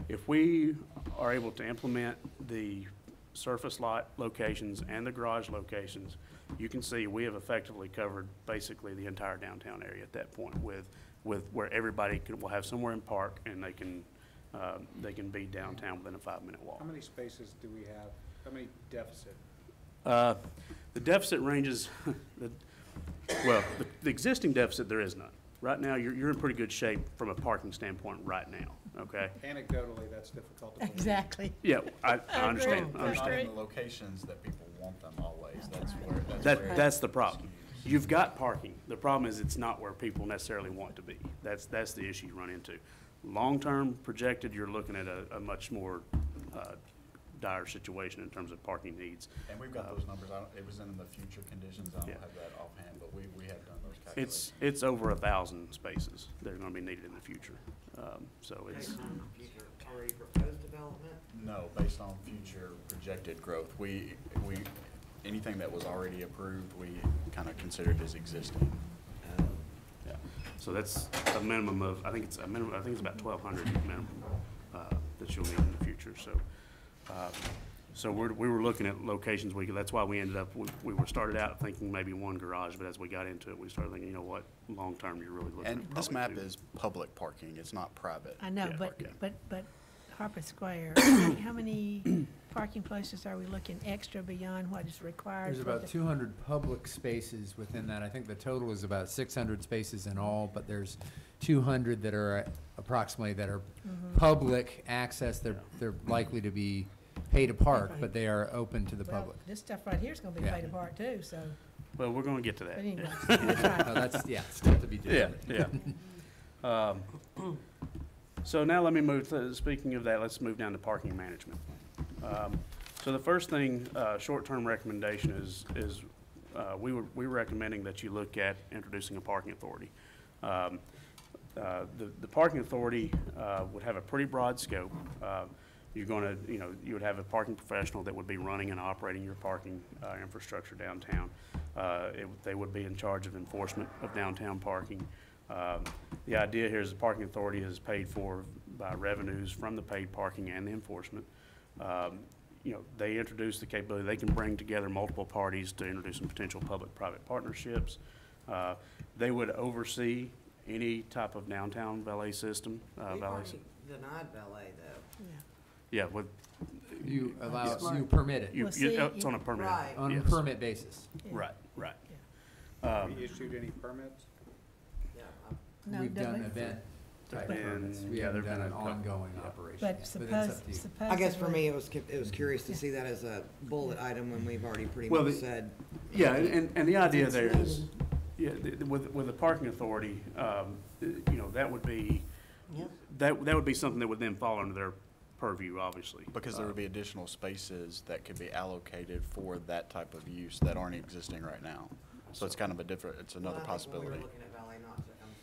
If we are able to implement the surface lot locations and the garage locations, you can see we have effectively covered basically the entire downtown area at that point with where everybody will have somewhere in park, and they can be downtown within a 5-minute walk. How many spaces do we have? How many deficit? The deficit ranges, the existing deficit, there is none. Right now, you're in pretty good shape from a parking standpoint right now, okay? Anecdotally, that's difficult to believe. Exactly. Yeah, I understand. I Not understand. in the locations that people want them always. That's where. That's the problem. You've got parking. The problem is it's not where people necessarily want to be. That's the issue you run into. Long-term projected, you're looking at a much more dire situation in terms of parking needs. And we've got those numbers. It was in the future conditions. I don't Yeah. have that offhand, but we have done those calculations. It's over 1,000 spaces that are going to be needed in the future. So it's. Based on future already proposed development? No, based on future projected growth. Anything that was already approved, we kind of considered as existing. Yeah, so that's a minimum of, I think it's about 1,200 minimum that you'll need in the future, so. So we were looking at locations, that's why we ended up, we started out thinking maybe 1 garage, but as we got into it, we started thinking, you know what, long-term, you're really looking at And this probably map 2. is public parking. It's not private. I know, Yeah, but, okay. but Harper Square, how many parking places are we looking extra beyond what is required? There's for about the- 200 public spaces within that. I think the total is about 600 spaces in all, but there's 200 that are approximately that are public access. They're likely to be pay to park, but they are open to the Well, public. this stuff right here is gonna be Yeah. paid apart too, so, Well, we're gonna get to that. but anyway, that's right. No, that's, yeah, still to be Yeah, determined. yeah. So now let me move, speaking of that, let's move down to parking management. So the first thing, short-term recommendation is we're recommending that you look at introducing a parking authority. The parking authority would have a pretty broad scope. You're gonna, you would have a parking professional that would be running and operating your parking infrastructure downtown. They would be in charge of enforcement of downtown parking. The idea here is the parking authority is paid for by revenues from the paid parking and the enforcement. They introduce the capability, they can bring together multiple parties to introduce some potential public-private partnerships. They would oversee any type of downtown valet system. We've already denied valet though. Yeah, with. You allow, Yes. you permit it. Well, see, It's on a permit. Right. On a yes. permit basis. Right, right. Have we issued any permits? Yeah, No, We've don't done we? event type And, permits. We yeah, haven't there've done been an a couple, ongoing yeah. operation. But yet, it's up to you. I guess for me, supposedly- it was curious to see that as a bullet item when we've already pretty Well, much the- said. Yeah, and the idea It's there is, needed. yeah, with the parking authority, you know, that would be, that would be something that would then fall under their purview, obviously. Because there would be additional spaces that could be allocated for that type of use that aren't existing right now. So it's kind of a different, it's another Well, I think when we possibility. were looking at Valley,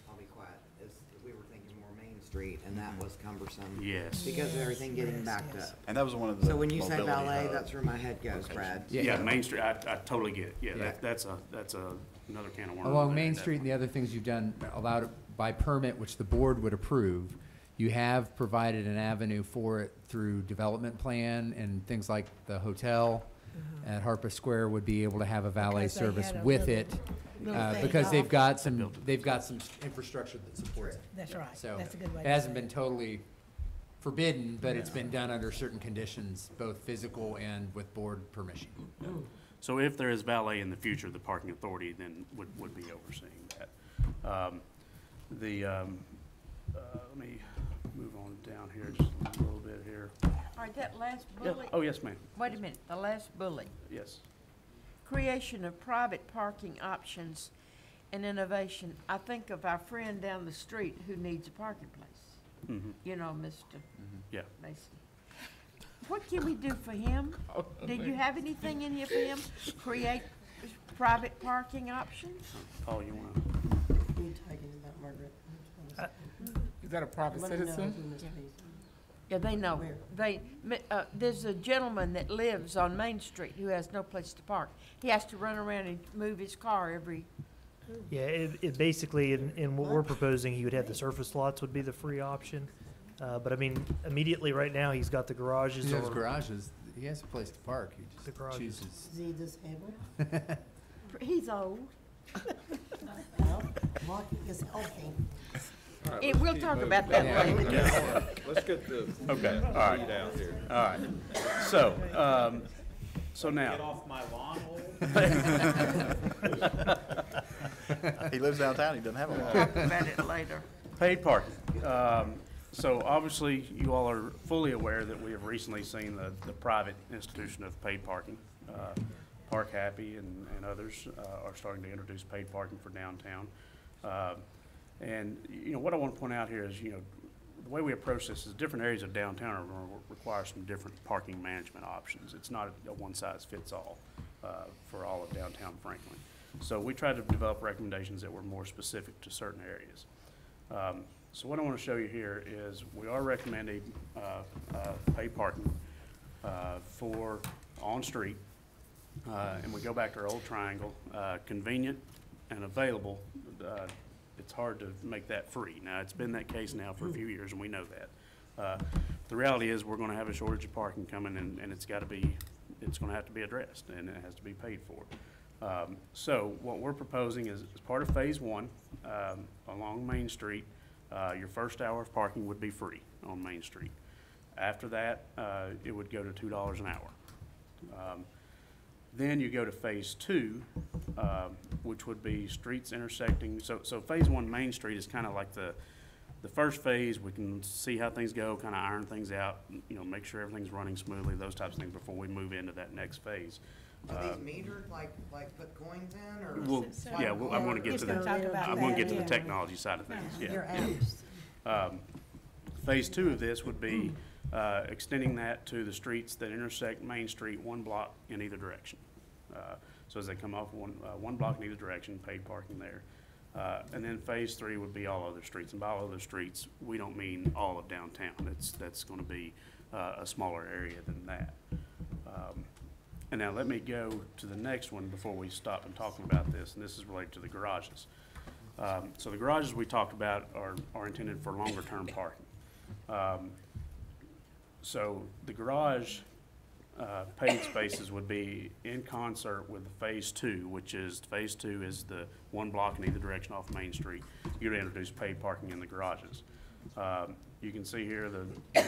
I'll be quiet, is we were thinking more Main Street, and that was cumbersome. Yes. Because of everything getting backed up. And that was one of the So when you say mobility Valley, hub that's where my head goes, locations. Brad. Yeah, Main Street, I totally get it. Yeah, Yeah. that's another can of worms. Along there, Main Street and definitely. the other things you've done allowed by permit, which the board would approve, you have provided an avenue for it through development plan and things like the hotel at Harper Square would be able to have a valet Because they service had a with little- it. little thing Because they've off. got some infrastructure that supports it. That's right. So That's a good way it to hasn't say been totally forbidden, but it's been done under certain conditions, both physical and with board permission. So if there is valet in the future, the parking authority then would be overseeing that. Let me move on down here just a little bit here. All right, that last Yeah. bullet. Oh, yes, ma'am. Wait a minute, the last bullet. Yes. Creation of private parking options and innovation. I think of our friend down the street who needs a parking place. Mhm. You know, Mr. Yeah. Mason. What can we do for him? Did you have anything in here for him? Create private parking options? Paul, you want You talking about Margaret? Is that a private Let 'em know citizen? who Ms. Mason- Yeah, they know. Where? There's a gentleman that lives on Main Street who has no place to park. He has to run around and move his car every, Yeah, it basically, in what we're proposing, he would have the surface lots would be the free option. But I mean, immediately right now, he's got the garages. He has or- garages, he has a place to park, he The just garages. chooses. Is he disabled? he's old. Well, walking is healthy. All right, Eh, let's we'll keep talk moving. about that Yeah. later. Yeah, let's get the. Okay, all right. lead out here. All right. So now. Get off my lawn, He lives downtown, he doesn't have a lot. Talk about it later. Paid parking. So obviously, you all are fully aware that we have recently seen the private institution of paid parking. Park Happy and others are starting to introduce paid parking for downtown. And, you know, what I want to point out here is, you know, the way we approach this is different areas of downtown are going to require some different parking management options. It's not a one-size-fits-all for all of downtown Franklin. So we tried to develop recommendations that were more specific to certain areas. So what I want to show you here is we are recommending paid parking for on-street. And we go back to our old triangle, convenient and available. It's hard to make that free. Now, it's been that case now for a few years, and we know that. The reality is, we're going to have a shortage of parking coming, and it's going to have to be addressed, and it has to be paid for. So what we're proposing is, as part of Phase 1, along Main Street, your first hour of parking would be free on Main Street. After that, it would go to $2 an hour. Then you go to Phase 2, which would be streets intersecting. So Phase 1 Main Street is kind of like the first phase. We can see how things go, kind of iron things out, you know, make sure everything's running smoothly, those types of things before we move into that next phase. Are these metered, like put coins in, or? Well, yeah, I'm going to get He's to gonna talk the, about I'm going to that, get to the yeah. technology side of things, yeah. Your apps. Phase 2 of this would be extending that to the streets that intersect Main Street, one block in either direction. So as they come off one block in either direction, paid parking there. And then Phase 3 would be all other streets. And by all other streets, we don't mean all of downtown. That's going to be a smaller area than that. And now let me go to the next one before we stop and talking about this, and this is related to the garages. So the garages we talked about are intended for longer-term parking. So the garage paid spaces would be in concert with Phase 2, which is, Phase 2 is the one block in either direction off Main Street. You're going to introduce paid parking in the garages. You can see here the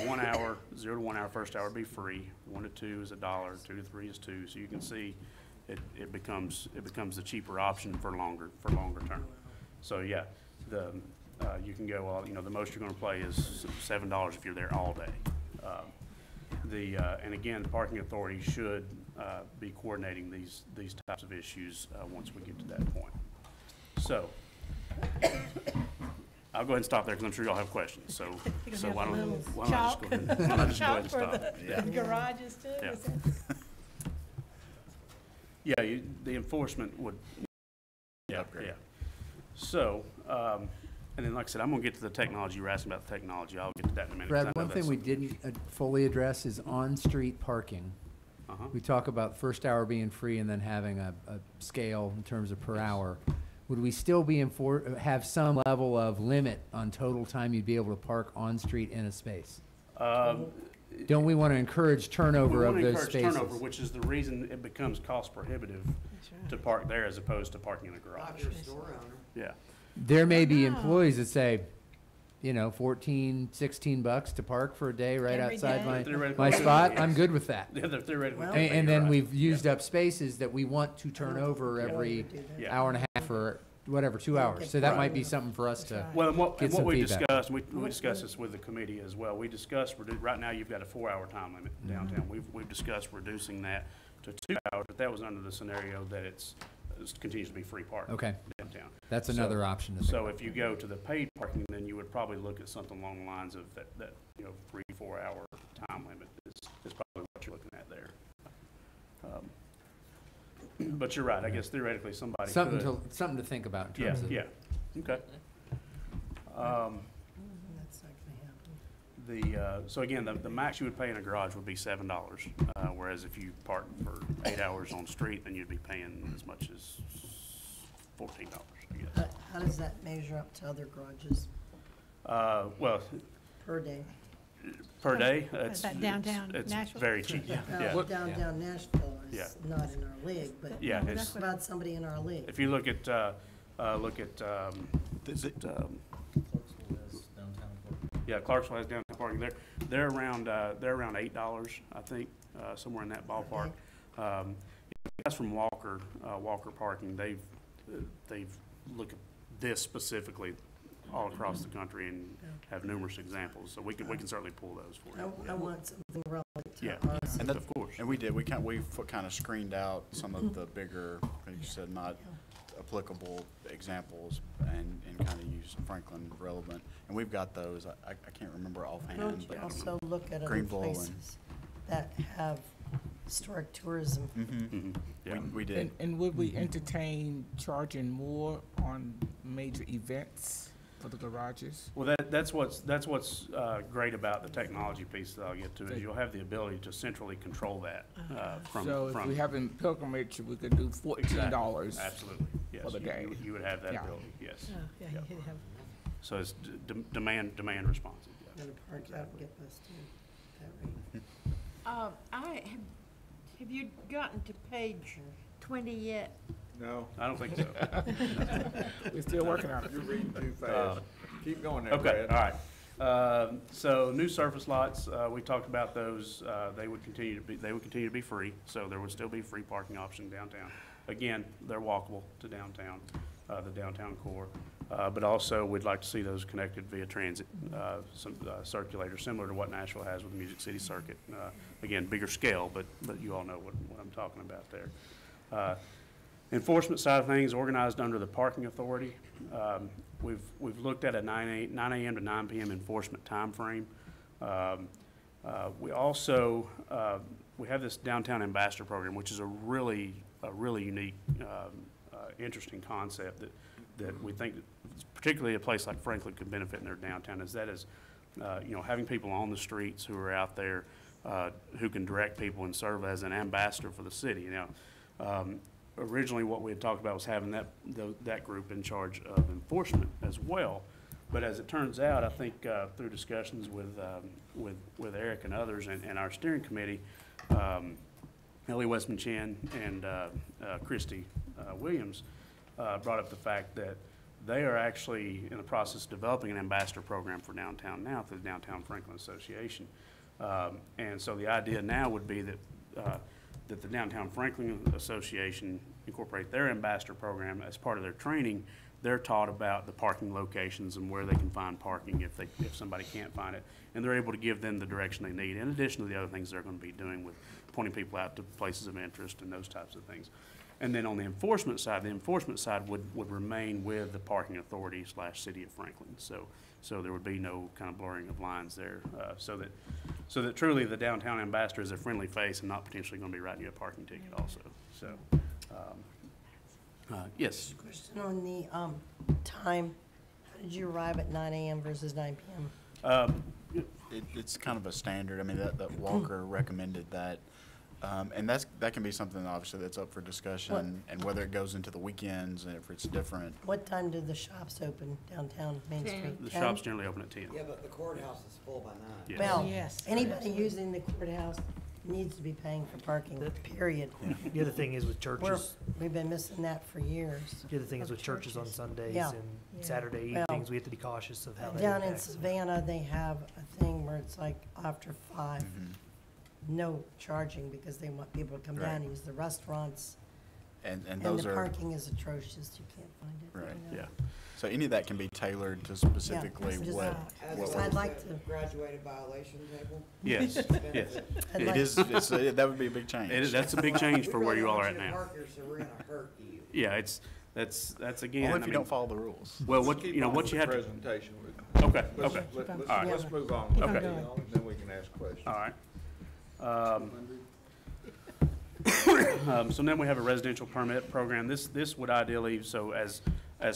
1 hour, 0 to 1 hour, first hour would be free. 1 to 2 is $1, 2 to 3 is $2. So you can see it becomes the cheaper option for longer term. So yeah, the you can go, well, you know, the most you're gonna pay is $7 if you're there all day. And again, the parking authority should be coordinating these types of issues once we get to that point. So, I'll go ahead and stop there because I'm sure y'all have questions, so why don't I just go ahead and stop? Yeah. Garages too? Yeah. Is that- Yeah, the enforcement would, yeah. So, and then like I said, I'm gonna get to the technology. You were asking about the technology. I'll get to that in a minute. 'cause I Brad, know one thing that's- we didn't fully address is on-street parking. Uh-huh. We talk about first hour being free and then having a scale in terms of per hour. Would we still be have some level of limit on total time you'd be able to park on-street in a space? Don't we want to encourage turnover of We those wanna spaces? encourage turnover, which is the reason it becomes cost prohibitive to park there as opposed to parking in a garage. Yeah. There may be employees that say, you know, 14, 16 bucks to park for a day right Every outside day? Theoretically, my yes. spot. I'm good with that. Yeah, they're theoretically. And then we've used up spaces that we want to turn over every Yeah. hour and a half or whatever, 2 hours. So that might be something for us to Well, and what get some we feedback. discussed, we discussed this with the committee as well. We discussed, right now you've got a 4-hour time limit downtown. We've discussed reducing that to 2 hours, but that was under the scenario that it continues to be free parking Okay. downtown. That's So- another option to think So about. if you go to the paid parking, then you would probably look at something along the lines of that, you know, 3-4 hour time limit is probably what you're looking at there. But you're right, I guess theoretically somebody could. Something to think about in terms of. Yeah, okay. That's not gonna happen. So again, the max you would pay in a garage would be $7, whereas if you park for 8 hours on street, then you'd be paying as much as $14, I guess. How does that measure up to other garages Well, per day? per day, Is that downtown it's Nashville? very cheap, yeah. Well, downtown Nashville Yeah. is not in our league, but Yeah, No, it's, that's what about somebody in our league? if you look at, yeah, Clarksville has downtown parking. They're around $8, I think, somewhere in that ballpark. Guys from Walker Parking, they've looked at this specifically all across the country and have numerous examples. So we can certainly pull those for you. I want something relevant to Yeah. us. And of course. And we did, we kind of screened out some of the bigger, like you said, not applicable examples and kind of used Franklin relevant. And we've got those, I can't remember offhand, Don't you but also look at other Greenville and. places that have historic tourism? Mhm. Yeah. We did. And would we entertain charging more on major events for the garages? Well, that's what's great about the technology piece that I'll get to, is you'll have the ability to centrally control that from. So if we having pilgrimage, we could do $14 Absolutely, yes. for the day. You would have that Yeah. ability, yes. Oh, yeah, Yep. you'd have- So it's demand responsive, yeah. Gotta park out and get busted at that rate. Have you gotten to page 20 yet? No. I don't think so. We're still working on it. You're reading too fast. Keep going there, Okay, Brad. all right. So new surface lots, we talked about those. They would continue to be free, so there would still be free parking option downtown. Again, they're walkable to downtown, the downtown core. But also, we'd like to see those connected via transit, some circulators, similar to what Nashville has with the Music City Circuit. Again, bigger scale, but you all know what I'm talking about there. Enforcement side of things, organized under the Parking Authority. We've looked at a 9 a.m. to 9 p.m. enforcement timeframe. We also, we have this Downtown Ambassador Program, which is a really unique, interesting concept that we think, particularly a place like Franklin could benefit in their downtown, having people on the streets who are out there, who can direct people and serve as an ambassador for the city. Originally what we had talked about was having that group in charge of enforcement as well. But as it turns out, I think through discussions with Eric and others and our steering committee, Ellie Westman Chin and Christy Williams brought up the fact that they are actually in the process of developing an ambassador program for downtown now through the Downtown Franklin Association. And so the idea now would be that that the Downtown Franklin Association incorporate their ambassador program as part of their training, they're taught about the parking locations and where they can find parking if somebody can't find it. And they're able to give them the direction they need, in addition to the other things they're going to be doing with pointing people out to places of interest and those types of things. And then on the enforcement side would remain with the parking authority / City of Franklin. So there would be no kind of blurring of lines there, so that truly the downtown ambassador is a friendly face and not potentially going to be writing you a parking ticket also. So, yes. Question on the time. How did you arrive at 9 a.m. versus 9 p.m.? It's kind of a standard. I mean, that Walker recommended that. And that can be something obviously that's up for discussion, and whether it goes into the weekends and if it's different. What time do the shops open downtown Main Street? The shops generally open at 10. Yeah, but the courthouse is full by 9. Yes. Well, Yes. anybody using the courthouse needs to be paying for parking, period. The other thing is with churches, We've been missing that for years. the other thing is with churches on Sundays Yeah. and Yeah. Saturday Well, evenings, we have to be cautious of how that Down in impacts. Savannah, they have a thing where it's like after 5, no charging because they want people to come down and use the restaurants. And And those the are, parking is atrocious, you can't find it. right, you know. Yeah. So any of that can be tailored to specifically just- what So we're I'd like to, Graduated violation table? Yes, yes. I'd It like- is, that would be a big change. That's a big change for where you all are at We really now. want you to park here, so we're gonna hurt you. Yeah, that's again. Only I if you mean, don't follow the rules. Well, Let's keep on what with you the have to. presentation. Okay, Let's- okay. let's- All right. Let's move on. Okay. Then we can ask questions. All right. So then we have a residential permit program. This would ideally, so as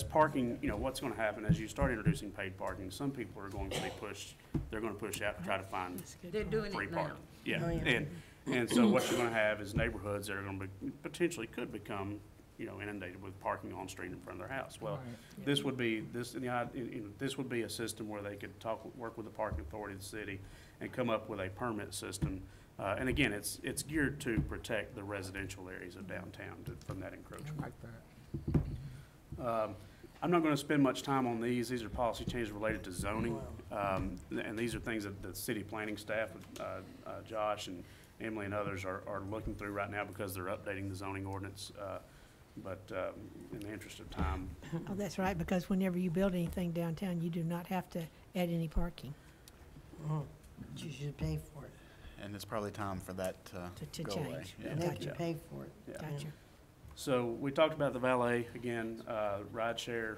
parking, what's going to happen as you start introducing paid parking, some people are going to be pushed, they're going to push out to try to find They're doing free it now. parking. Yeah, Oh, yeah. and so what you're going to have is neighborhoods that are going to be, potentially could become, inundated with parking on street in front of their house. Well, this would be, this would be a system where they could work with the parking authority of the city and come up with a permit system. And again, it's geared to protect the residential areas of downtown from that encroachment. Like that. I'm not going to spend much time on these. These are policy changes related to zoning. And these are things that the city planning staff, Josh and Emily and others are looking through right now because they're updating the zoning ordinance. But in the interest of time, Oh, that's right, because whenever you build anything downtown, you do not have to add any parking you should pay for it. And it's probably time for that to to go away. change. Yeah. Make you Gotcha. pay for it. Yeah. Gotcha. So we talked about the valet, again, rideshare,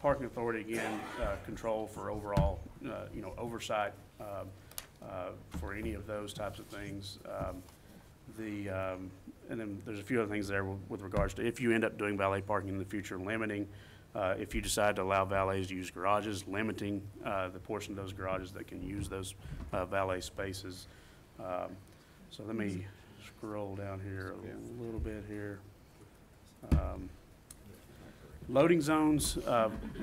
parking authority, again, control for overall, oversight for any of those types of things. And then there's a few other things there with regards to if you end up doing valet parking in the future, limiting, if you decide to allow valets to use garages, limiting the portion of those garages that can use those valet spaces. So let me scroll down here a little bit here. Loading zones,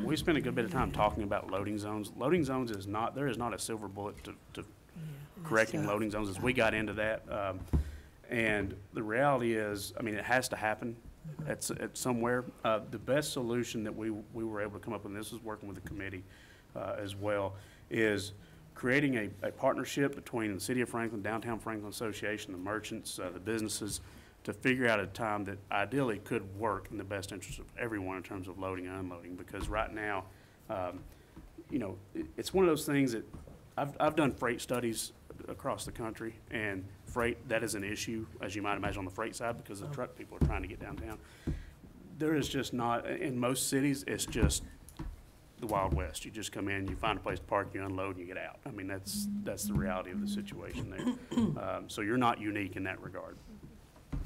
we spent a good bit of time talking about loading zones. Loading zones there is not a silver bullet to correcting loading zones as we got into that. And the reality is, it has to happen at somewhere. The best solution that we were able to come up with, and this was working with the committee as well, is creating a partnership between the City of Franklin, Downtown Franklin Association, the merchants, the businesses, to figure out a time that ideally could work in the best interest of everyone in terms of loading and unloading. Because right now, it's one of those things that I've done freight studies across the country, and freight, that is an issue, as you might imagine, on the freight side, because the truck people are trying to get downtown. There is just not, in most cities, it's just the Wild West. You just come in, you find a place to park, you unload, and you get out. That's the reality of the situation there. So you're not unique in that regard.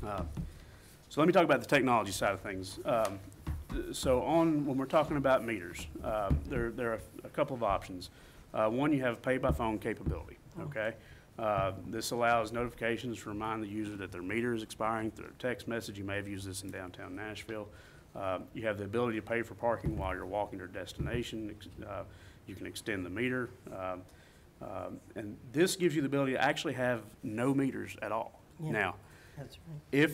So let me talk about the technology side of things. So when we're talking about meters, there are a couple of options. One, you have pay-by-phone capability, okay? This allows notifications to remind the user that their meter is expiring through a text message. You may have used this in downtown Nashville. You have the ability to pay for parking while you're walking to your destination. You can extend the meter. And this gives you the ability to actually have no meters at all. Yeah. Now, That's right.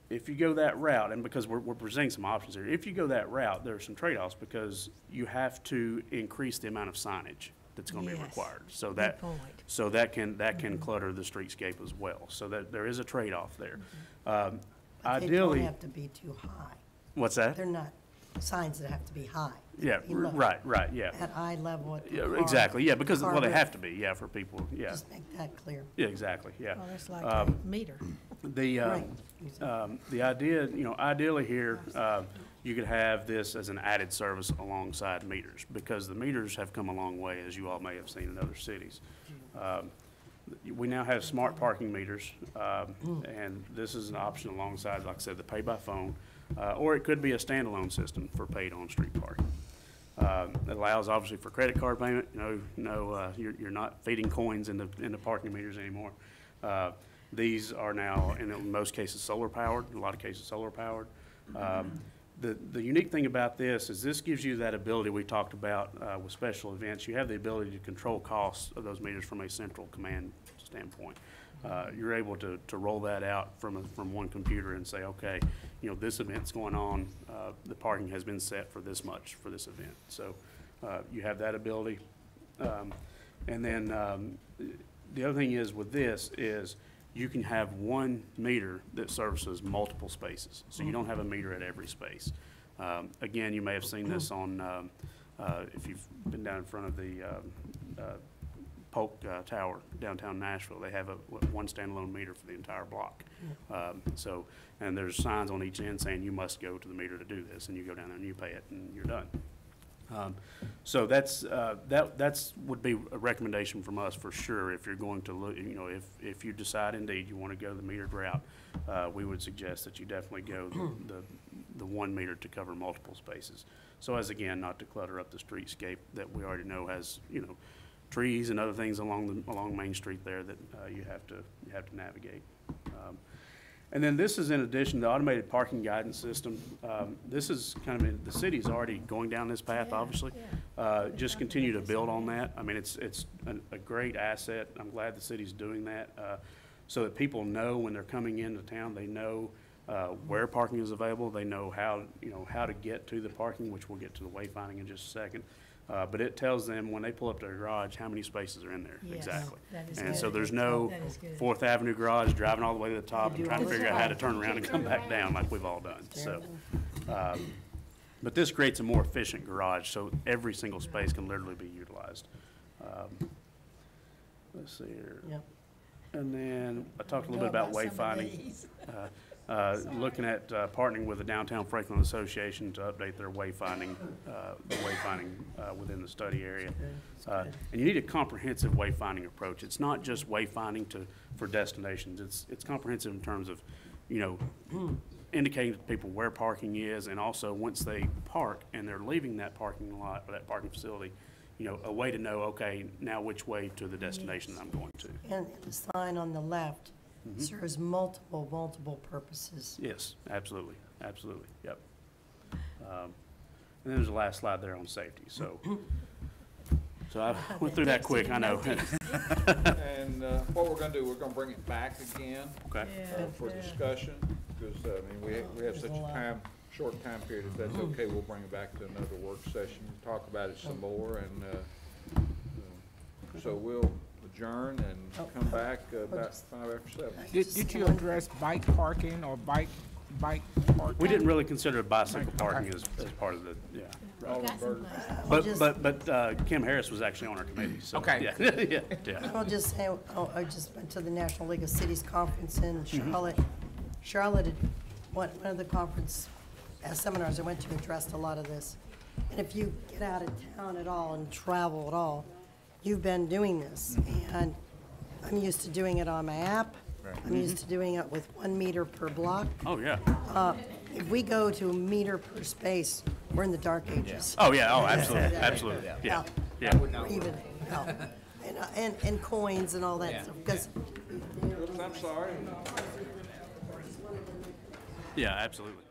if you go that route, and because we're presenting some options here, if you go that route, there are some trade-offs because you have to increase the amount of signage that's going to be Yes. required. So Good that point. can clutter the streetscape as well. So that there is a trade-off there. But they Ideally, don't have to be too high. what's that? They're not signs that have to be high. Yeah, Be low. right, yeah. At eye level. At the Yeah, car- exactly, yeah, because, well, they car have width. to be, yeah, for people, yeah. Just make that clear. Yeah, exactly, yeah. Well, it's like a meter. The idea, ideally here, you could have this as an added service alongside meters, because the meters have come a long way, as you all may have seen in other cities. We now have smart parking meters, and this is an option alongside, like I said, the pay by phone, or it could be a standalone system for paid on-street parking. It allows obviously for credit card payment, you're not feeding coins into parking meters anymore. These are now, in most cases, solar powered, in a lot of cases solar powered. The unique thing about this is this gives you that ability we talked about with special events. You have the ability to control costs of those meters from a central command standpoint. You're able to roll that out from one computer and say, okay, this event's going on, the parking has been set for this much for this event. So you have that ability. And then the other thing is with this is you can have one meter that services multiple spaces. So you don't have a meter at every space. Again, you may have seen this on, if you've been down in front of the Polk Tower, downtown Nashville. They have one standalone meter for the entire block. And there's signs on each end saying you must go to the meter to do this, and you go down there and you pay it and you're done. So that's would be a recommendation from us for sure. If you're going to look, if you decide indeed you want to go the metered route, we would suggest that you definitely go the 1 meter to cover multiple spaces. So as again, not to clutter up the streetscape that we already know has trees and other things along Main Street there that you have to navigate. And then this is in addition to the automated parking guidance system. This is the city's already going down this path, obviously. Just continue to build on that. I mean, it's a great asset. I'm glad the city's doing that so that people know when they're coming into town, they know where parking is available. They know how to get to the parking, which we'll get to the wayfinding in just a second. But it tells them when they pull up to their garage how many spaces are in there, Yes, exactly. that is And good. so there's no That is good. 4th Avenue garage driving all the way to the top and trying to all the figure out how to time. turn around and come back down like we've all done. So, but this creates a more efficient garage, so every single space can literally be utilized. Let's see here. Yep. And then I talked a little bit about wayfinding. Looking at partnering with the Downtown Franklin Association to update their wayfinding, within the study area. And you need a comprehensive wayfinding approach. It's not just wayfinding for destinations. It's comprehensive in terms of, indicating to people where parking is, and also once they park and they're leaving that parking lot or that parking facility, a way to know, okay, now which way to the destination I'm going to. And the sign on the left serves multiple purposes. Yes, absolutely, yep. And then there's the last slide there on safety, so I went through that quick, I know. And what we're gonna do, we're gonna bring it back again. Okay. For discussion, because, we have such a short time period. If that's okay, we'll bring it back to another work session, talk about it some more, and, so we'll adjourn and come back about 5 after 7. Did you address bike parking or bike parking? We didn't really consider bicycle parking as part of the, yeah. Alderman Berger. But Kim Harris was actually on our committee, so. Okay. Yeah. I'll just say, I just went to the National League of Cities Conference in Charlotte. Charlotte had, one of the conference seminars I went to addressed a lot of this. And if you get out of town at all and travel at all, you've been doing this. And I'm used to doing it on my app. I'm used to doing it with 1 meter per block. Oh, yeah. If we go to a meter per space, we're in the dark ages. Oh, yeah, absolutely, yeah. Or even, and coins and all that stuff, because I'm sorry. Yeah, absolutely.